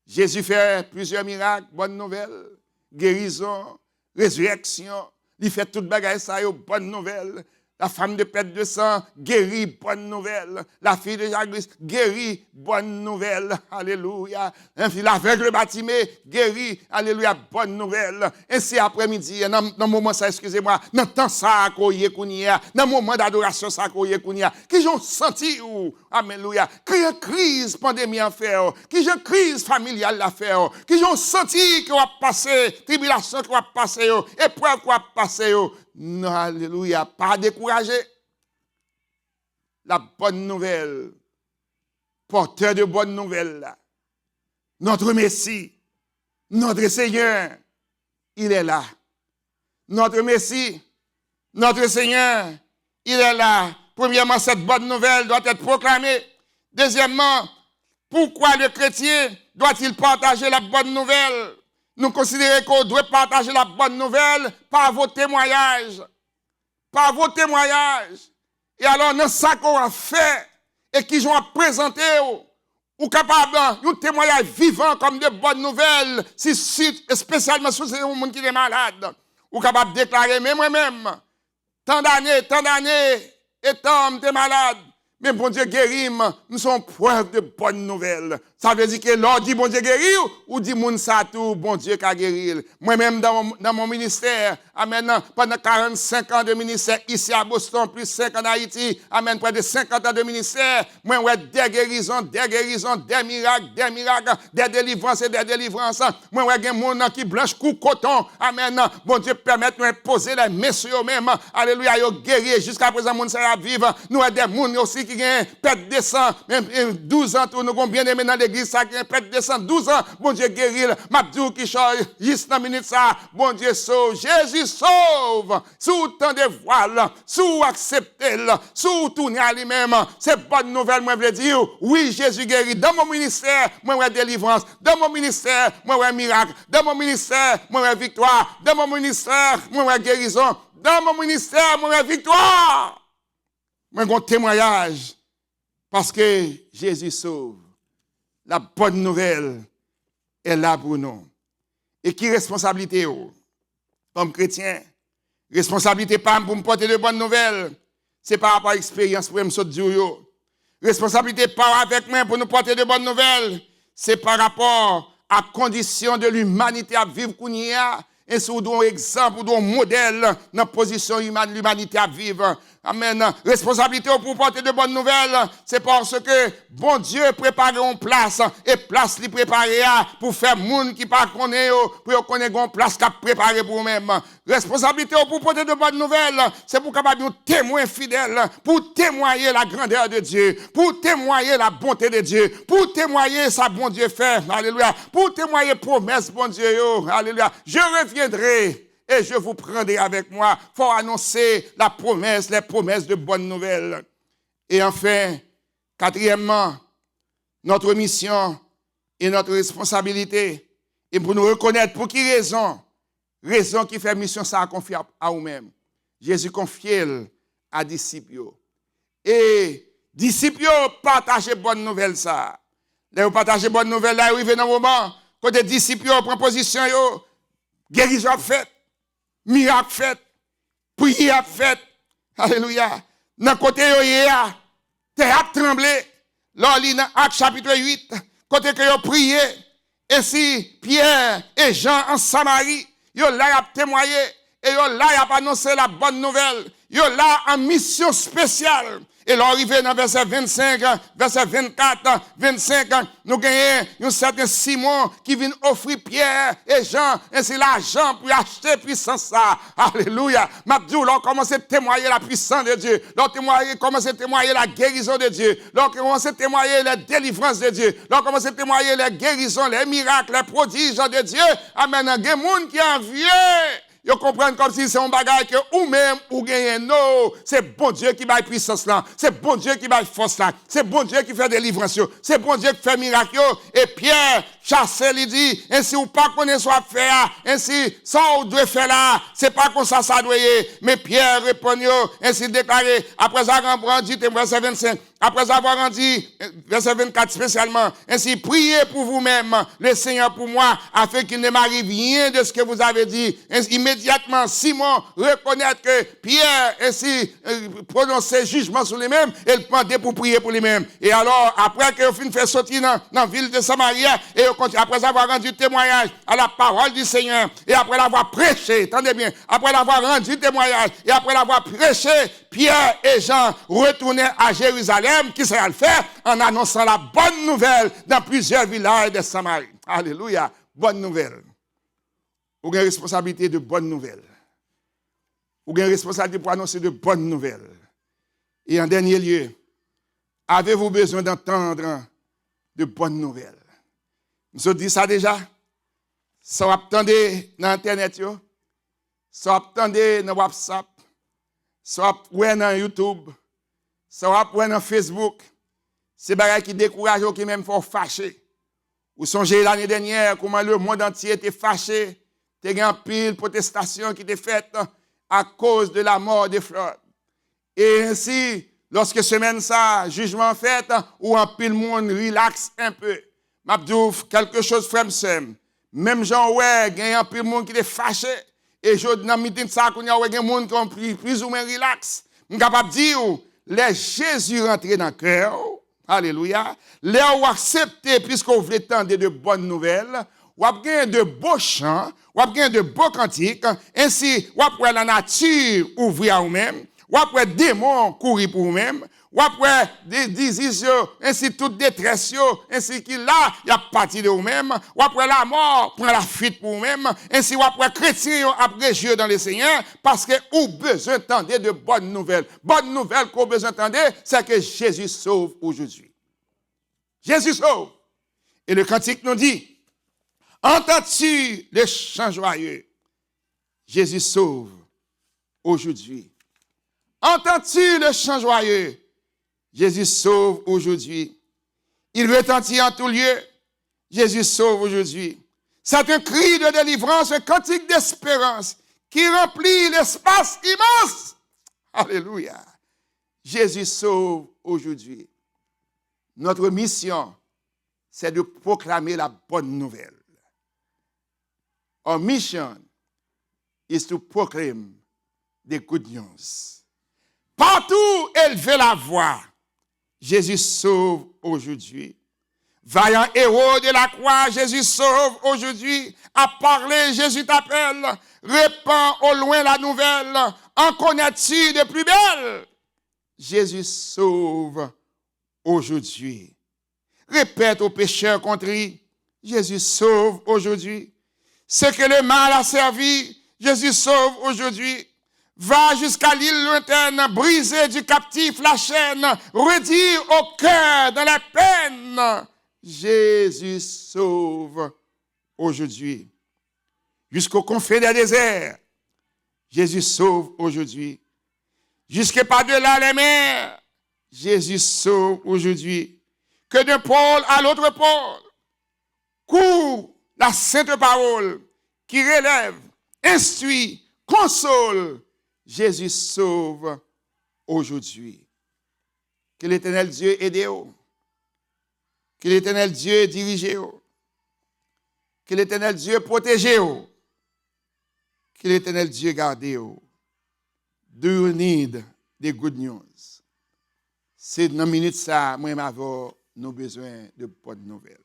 Jésus fait plusieurs miracles, bonne nouvelle, guérison, résurrection. Il fait toute bagaille ça, bonne nouvelle. La femme de perte de sang, guérie, bonne nouvelle. La fille de Jairus, guérie, bonne nouvelle. Alléluia. L'aveugle Bartimée, guérie, alléluia, bonne nouvelle. Et c'est après-midi, dans le moment ça, excusez-moi, dans le temps ça, dans le moment d'adoration ça, qui j'ont senti, alléluia, qu'il y a crise pandémie en faire, qui j'ai crise familiale à faire, qui j'ont senti qu'on va passer, tribulation qu'on va passer, épreuve qu'on va passer. Non, alléluia, pas décourager. La bonne nouvelle, porteur de bonnes nouvelles, notre Messie, notre Seigneur, il est là. Notre Messie, notre Seigneur, il est là. Premièrement, cette bonne nouvelle doit être proclamée. Deuxièmement, pourquoi le chrétien doit-il partager la bonne nouvelle? Nous considérons qu'on doit partager la bonne nouvelle par vos témoignages. Par vos témoignages. Et alors, dans ça qu'on a fait et qu'ils ont présenté, ou capable de témoigner vivant comme de bonnes nouvelles, si spécialement si c'est un monde qui est malade, ou capable de déclarer, mais moi-même, tant d'années, étant t'es malade, mais bon Dieu guérit, nous sommes preuve de bonnes nouvelles. Ça veut dire que l'on dit bon Dieu guérit ou dit moun sa tout, bon Dieu qui a guéri. Moi-même dans mon ministère, amen, pendant 45 ans de ministère ici à Boston, plus 5 ans en Haïti, amen, près de 50 ans de ministère, moi ouais des guérisons, des miracles, des délivrances et des délivrances. Moi ouais gen moun qui blanche cou coton, amen, bon Dieu permet de poser les mains sur eux-mêmes, alléluia, yo guéri jusqu'à présent moun sa vivre. Nous des moun aussi qui gagne perte de sang, même 12 ans tout nous avons bien aimé dans l'église ça qui perte de sang 12 ans, bon Dieu guérit, m'abdou qui change juste dans minute ça, bon Dieu sauve, Jésus sauve, sous tant de voiles, sous accepter, sous tourner à lui-même, c'est bonne nouvelle moi veux dire, oui Jésus guérit, dans mon ministère, moi ouais délivrance, dans mon ministère, moi ouais miracle, dans mon ministère, moi ouais victoire, dans mon ministère, moi ouais guérison, dans mon ministère, moi ouais victoire. Moi, j'ai un témoignage parce que Jésus sauve. La bonne nouvelle est là pour nous. Et qui responsabilité comme chrétien? Responsabilité pas pour me porter de bonnes nouvelles. C'est par rapport à l'expérience pour me sauter. Responsabilité pas avec moi pour nous porter de bonnes nouvelles. C'est par rapport à la condition de l'humanité à vivre qu'on y a. Et c'est un exemple, un modèle dans la position humaine, l'humanité à vivre. Amen. Responsabilité pour porter de bonnes nouvelles, c'est parce que bon Dieu prépare une place et place lui préparer pour faire monde qui pas connaît pour connaître une place qu'a préparé pour eux-mêmes. Responsabilité pour porter de bonnes nouvelles, c'est pour capable nous témoin fidèle, pour témoigner la grandeur de Dieu, pour témoigner la bonté de Dieu, pour témoigner sa bon Dieu fait. Alléluia. Pour témoigner promesse bon Dieu. Alléluia. Je reviendrai. Et je vous prendrai avec moi pour annoncer les promesses de bonnes nouvelles. Et enfin, quatrièmement, notre mission et notre responsabilité. Et pour nous reconnaître pour qui raison qui fait mission ça à confier à nous-mêmes. Jésus confiait à disciples. Et disciples partagent bonnes nouvelles ça. Là, vous partagez bonnes nouvelles, là, arrivez dans un moment, quand les disciples prennent position, guérison faite. Miracle fait, prière fait, alléluia. Dans côté yo théâtre tremblé. Là dans Actes chapitre 8, côté que yo prié, et si Pierre et Jean en Samarie, yo là a témoigné et yo là a annoncé la bonne nouvelle. Yo là en mission spéciale. Et là, arrivé dans verset 25, verset 24, 25, nous gagnons un certain Simon qui vient offrir Pierre et Jean, et c'est l'argent pour acheter puissance ça. Alléluia. Mabdou, là, on commence à témoigner la puissance de Dieu. Là, on commence à témoigner la guérison de Dieu. Là, on commence à témoigner la délivrance de Dieu. Là, on commence à témoigner les guérisons, les miracles, les prodiges de Dieu. Amen. Il y a des gens qui ont envié. Ils comprennent comme si c'est un bagage que ou même ou gagne. Non, c'est bon Dieu qui baille puissance là. C'est bon Dieu qui baille force là. C'est bon Dieu qui fait délivrance. C'est bon Dieu qui fait miracle. Et Pierre chasse lui dit, ainsi ou pas qu'on soit faire, ainsi ça ou doit faire là, c'est pas comme ça doit. Mais Pierre répond ainsi déclaré après ça grand dit verset 25. après avoir rendu, verset 24 spécialement, ainsi priez pour vous-même, le Seigneur pour moi, afin qu'il ne m'arrive rien de ce que vous avez dit. Ainsi, immédiatement, Simon reconnaît que Pierre ainsi prononçait jugement sur lui-même, et il pendait pour prier pour lui-même. Et alors, après qu'il a fait sortir dans la ville de Samarie, et après avoir rendu témoignage à la parole du Seigneur, et après l'avoir prêché, attendez bien, après l'avoir rendu témoignage, et après l'avoir prêché, Pierre et Jean retournaient à Jérusalem, qui s'est le faire en annonçant la bonne nouvelle dans plusieurs villages de Samarie. Alléluia, bonne nouvelle. Vous avez une responsabilité de bonne nouvelle. Vous avez une responsabilité pour annoncer de bonnes nouvelles. Et en dernier lieu, avez-vous besoin d'entendre de bonnes nouvelles? Nous avons dit ça déjà. Ça vous attendez dans Internet, ça vous attendez dans WhatsApp, ça vous dans YouTube, ça vous dans Facebook. C'est des qui découragent ou qui même font fâcher. Vous songez l'année dernière comment le monde entier était fâché. Il y a une pile de protestations qui étaient faites à cause de la mort de Floyd. Et ainsi, lorsque semaine ça, jugement fait, ou un pile monde relaxe un peu. M'abdouf, quelque chose frère sem. Même Jean ouais, il y a un pile monde qui est fâché. Et je dans meeting ça qu'on y a un monde qui est plus ou moins relax. Je suis capable de dire, les Jésus rentré dans le cœur. Alléluia. Les ou accepté puisque vous voulez tendre de bonnes nouvelles. Ou avez de beaux chants, ou avez de beaux cantiques. Ainsi, ou après la nature ouvrir à vous-même. Ou après démons courir pour vous-même. Ou après des diseases, ainsi toute détresse, ainsi qu'il là, il y a parti de vous-même. Ou après la mort, prend la fuite pour vous-même. Ainsi, ou après chrétien, après Dieu dans le Seigneur, parce que vous besoin d'entendre de bonnes nouvelles. Bonne nouvelle qu'on besoin d'entendre, c'est que Jésus sauve aujourd'hui. Jésus sauve. Et le cantique nous dit, entends-tu les chants joyeux? Jésus sauve aujourd'hui. Entends-tu le chant joyeux? Jésus sauve aujourd'hui. Il retentit en tout lieu. Jésus sauve aujourd'hui. C'est un cri de délivrance, un cantique d'espérance qui remplit l'espace immense. Alléluia. Jésus sauve aujourd'hui. Notre mission, c'est de proclamer la bonne nouvelle. Our mission is to proclaim the good news. Partout élever la voix, Jésus sauve aujourd'hui. Vaillant héros de la croix, Jésus sauve aujourd'hui. À parler, Jésus t'appelle. Répands au loin la nouvelle. En connais-tu de plus belle? Jésus sauve aujourd'hui. Répète aux pécheurs contrits, Jésus sauve aujourd'hui. Ce que le mal a servi, Jésus sauve aujourd'hui. Va jusqu'à l'île lointaine, briser du captif la chaîne, redire au cœur dans la peine. Jésus sauve aujourd'hui. Jusqu'aux confins des déserts, Jésus sauve aujourd'hui. Jusque par-delà les mers, Jésus sauve aujourd'hui. Que d'un pôle à l'autre pôle, court la sainte parole qui relève, instruit, console. Jésus sauve aujourd'hui. Que l'Éternel Dieu aide-vous. Que l'Éternel Dieu dirige-vous. Que l'Éternel Dieu protège-vous. Que l'Éternel Dieu garde-vous. Do you need the good news? C'est dans une minute ça, moi, nous avons besoin de bonnes nouvelles.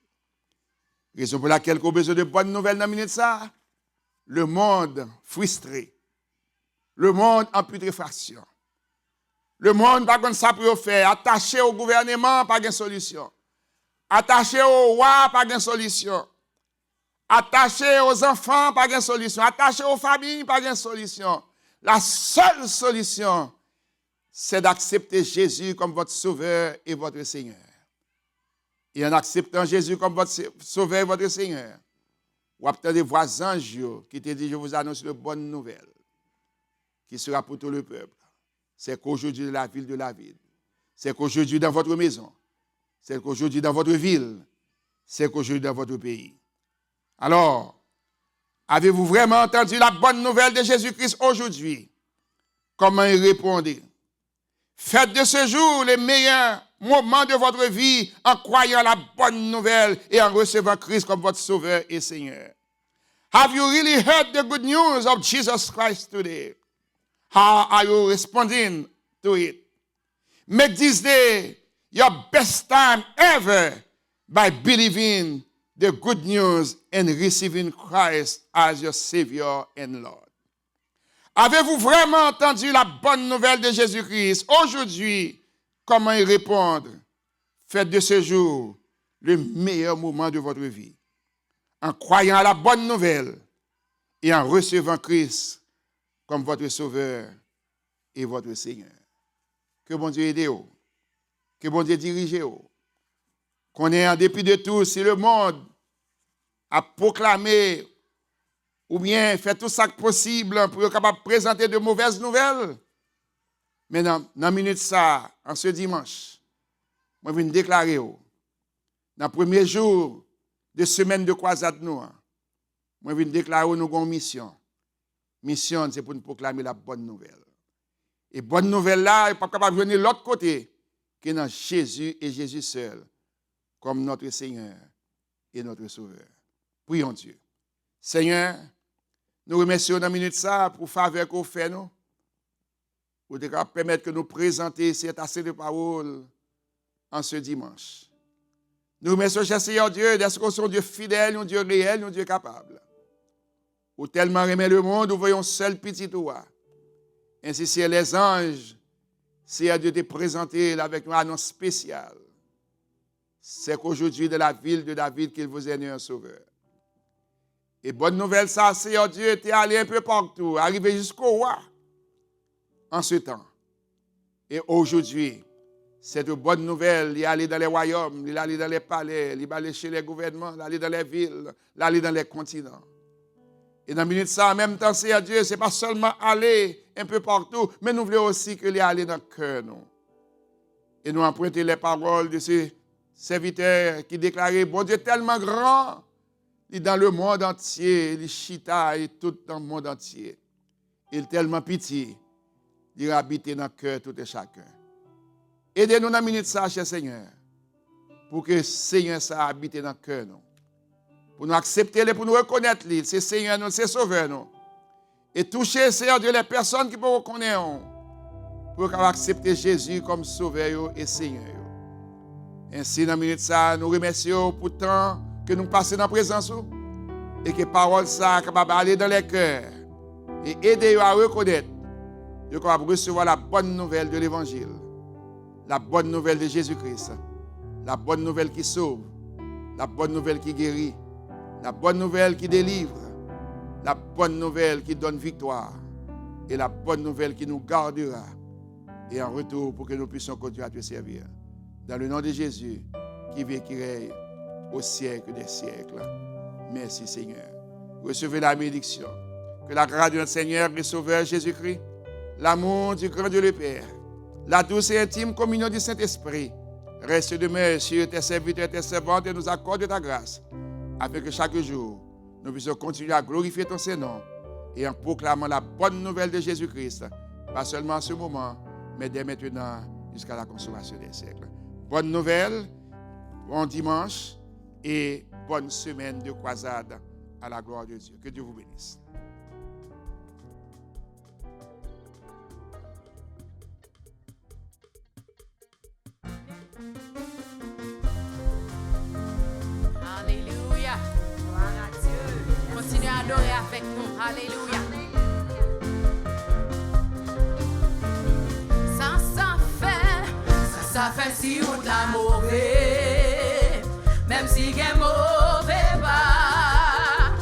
Raison pour laquelle nous avons besoin de bonnes nouvelles dans une minute ça, le monde frustré. Le monde en putréfaction. Le monde, pas comme ça pour faire. Attaché au gouvernement, pas de solution. Attaché au roi, pas de solution. Attaché aux enfants, pas de solution. Attaché aux familles, pas de solution. La seule solution, c'est d'accepter Jésus comme votre sauveur et votre Seigneur. Et en acceptant Jésus comme votre sauveur et votre Seigneur, vous avez des voisins qui te disent, je vous annonce une bonne nouvelle, qui sera pour tout le peuple. C'est qu'aujourd'hui, dans la ville de la ville, c'est qu'aujourd'hui, dans votre maison, c'est qu'aujourd'hui, dans votre ville, c'est qu'aujourd'hui, dans votre pays. Alors, avez-vous vraiment entendu la bonne nouvelle de Jésus-Christ aujourd'hui? Comment y répondre? Faites de ce jour le meilleur moment de votre vie en croyant la bonne nouvelle et en recevant Christ comme votre Sauveur et Seigneur? Have you really heard the good news of Jesus Christ today? How are you responding to it? Make this day your best time ever by believing the good news and receiving Christ as your Savior and Lord. Avez-vous vraiment entendu la bonne nouvelle de Jésus-Christ? Aujourd'hui, comment y répondre? Faites de ce jour le meilleur moment de votre vie. En croyant à la bonne nouvelle et en recevant Christ comme votre Sauveur et votre Seigneur. Que bon Dieu aide vous. Que bon Dieu dirige vous. Qu'on ait en dépit de tout, si le monde a proclamé ou bien fait tout ça possible pour être capable de présenter de mauvaises nouvelles. Mais dans la minute ça, en ce dimanche, moi je viens déclarer, dans le premier jour de semaine de croisade noire, moi je viens déclarer nous avons une mission. Mission, c'est pour nous proclamer la bonne nouvelle. Et bonne nouvelle là, il n'est pas capable de venir de l'autre côté que dans Jésus et Jésus seul, comme notre Seigneur et notre Sauveur. Prions Dieu. Seigneur, nous remercions dans la minute ça pour faveur qu'on fait nous, pour permettre que nous présenter cette assez de paroles en ce dimanche. Nous remercions, cher Seigneur Dieu, d'être qu'on soit Dieu fidèle, un Dieu réel, un Dieu capable. Ou tellement aimer le monde, nous voyons seul petit toi. Ainsi, c'est les anges, Seigneur Dieu, te présenter avec une annonce spéciale. C'est qu'aujourd'hui, de la ville de David, qu'il vous est né un sauveur. Et bonne nouvelle, ça, Seigneur Dieu, tu es allé un peu partout, arrivé jusqu'au roi en ce temps. Et aujourd'hui, cette bonne nouvelle, il est allé dans les royaumes, il est allé dans les palais, il est allé chez les gouvernements, il est allé dans les villes, il est allé dans les continents. Et dans la minute ça, en même temps, Seigneur Dieu, ce n'est pas seulement aller un peu partout, mais nous voulons aussi qu'il est allé dans le cœur, nous. Et nous empruntons les paroles de ces serviteurs qui déclaraient, bon Dieu tellement grand, il est dans le monde entier, il est chita et tout dans le monde entier. Il est tellement petit, il habite dans le cœur tout et chacun. Aidez-nous dans la minute ça, cher Seigneur, pour que Seigneur ça habite dans le cœur, nous. Pour nous accepter, pour nous reconnaître, c'est Seigneur, nous, c'est Sauveur, nous. Et toucher, Seigneur Dieu, les personnes qui peuvent reconnaître, pour accepter Jésus comme Sauveur et Seigneur. Ainsi, dans la minute ça, nous remercions pour le temps que nous passons dans la présence et que parole ça capable d'aller dans les cœurs et aider à reconnaître de capable recevoir la bonne nouvelle de l'Évangile, la bonne nouvelle de Jésus-Christ, la bonne nouvelle qui sauve, la bonne nouvelle qui guérit, la bonne nouvelle qui délivre, la bonne nouvelle qui donne victoire et la bonne nouvelle qui nous gardera et en retour pour que nous puissions continuer à te servir. Dans le nom de Jésus qui vit et qui règne au siècle des siècles. Merci Seigneur. Recevez la bénédiction. Que la grâce de notre Seigneur et Sauveur Jésus-Christ, l'amour du grand Dieu le Père, la douce et intime communion du Saint-Esprit reste demeure sur tes serviteurs et tes servantes et nous accorde ta grâce, afin que chaque jour, nous puissions continuer à glorifier ton Saint-Nom et en proclamant la bonne nouvelle de Jésus-Christ, pas seulement en ce moment, mais dès maintenant jusqu'à la consommation des siècles. Bonne nouvelle, bon dimanche et bonne semaine de croisade à la gloire de Dieu. Que Dieu vous bénisse. Alléluia. Gloire à Dieu. Continuez à adorer avec nous. Alléluia. Ça fait si on t'a mauvais, même si il est mauvais pas,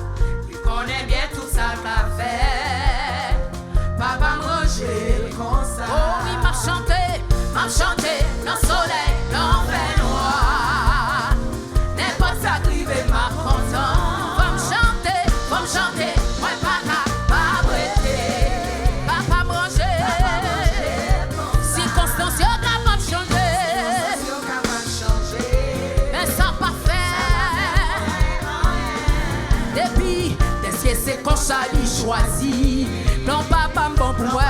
il connaît bien tout ça qu'a fait. Papa manger comme ça. Oh oui, m'a chanté dans le soleil, dans le fait noir. N'importe ça crivé m'a content. Faut me chanter, moi pas capable de prêter. Papa manger, circonstance capable de changer. C'est comme ça qu'il choisit. Non, papa, bon pour moi.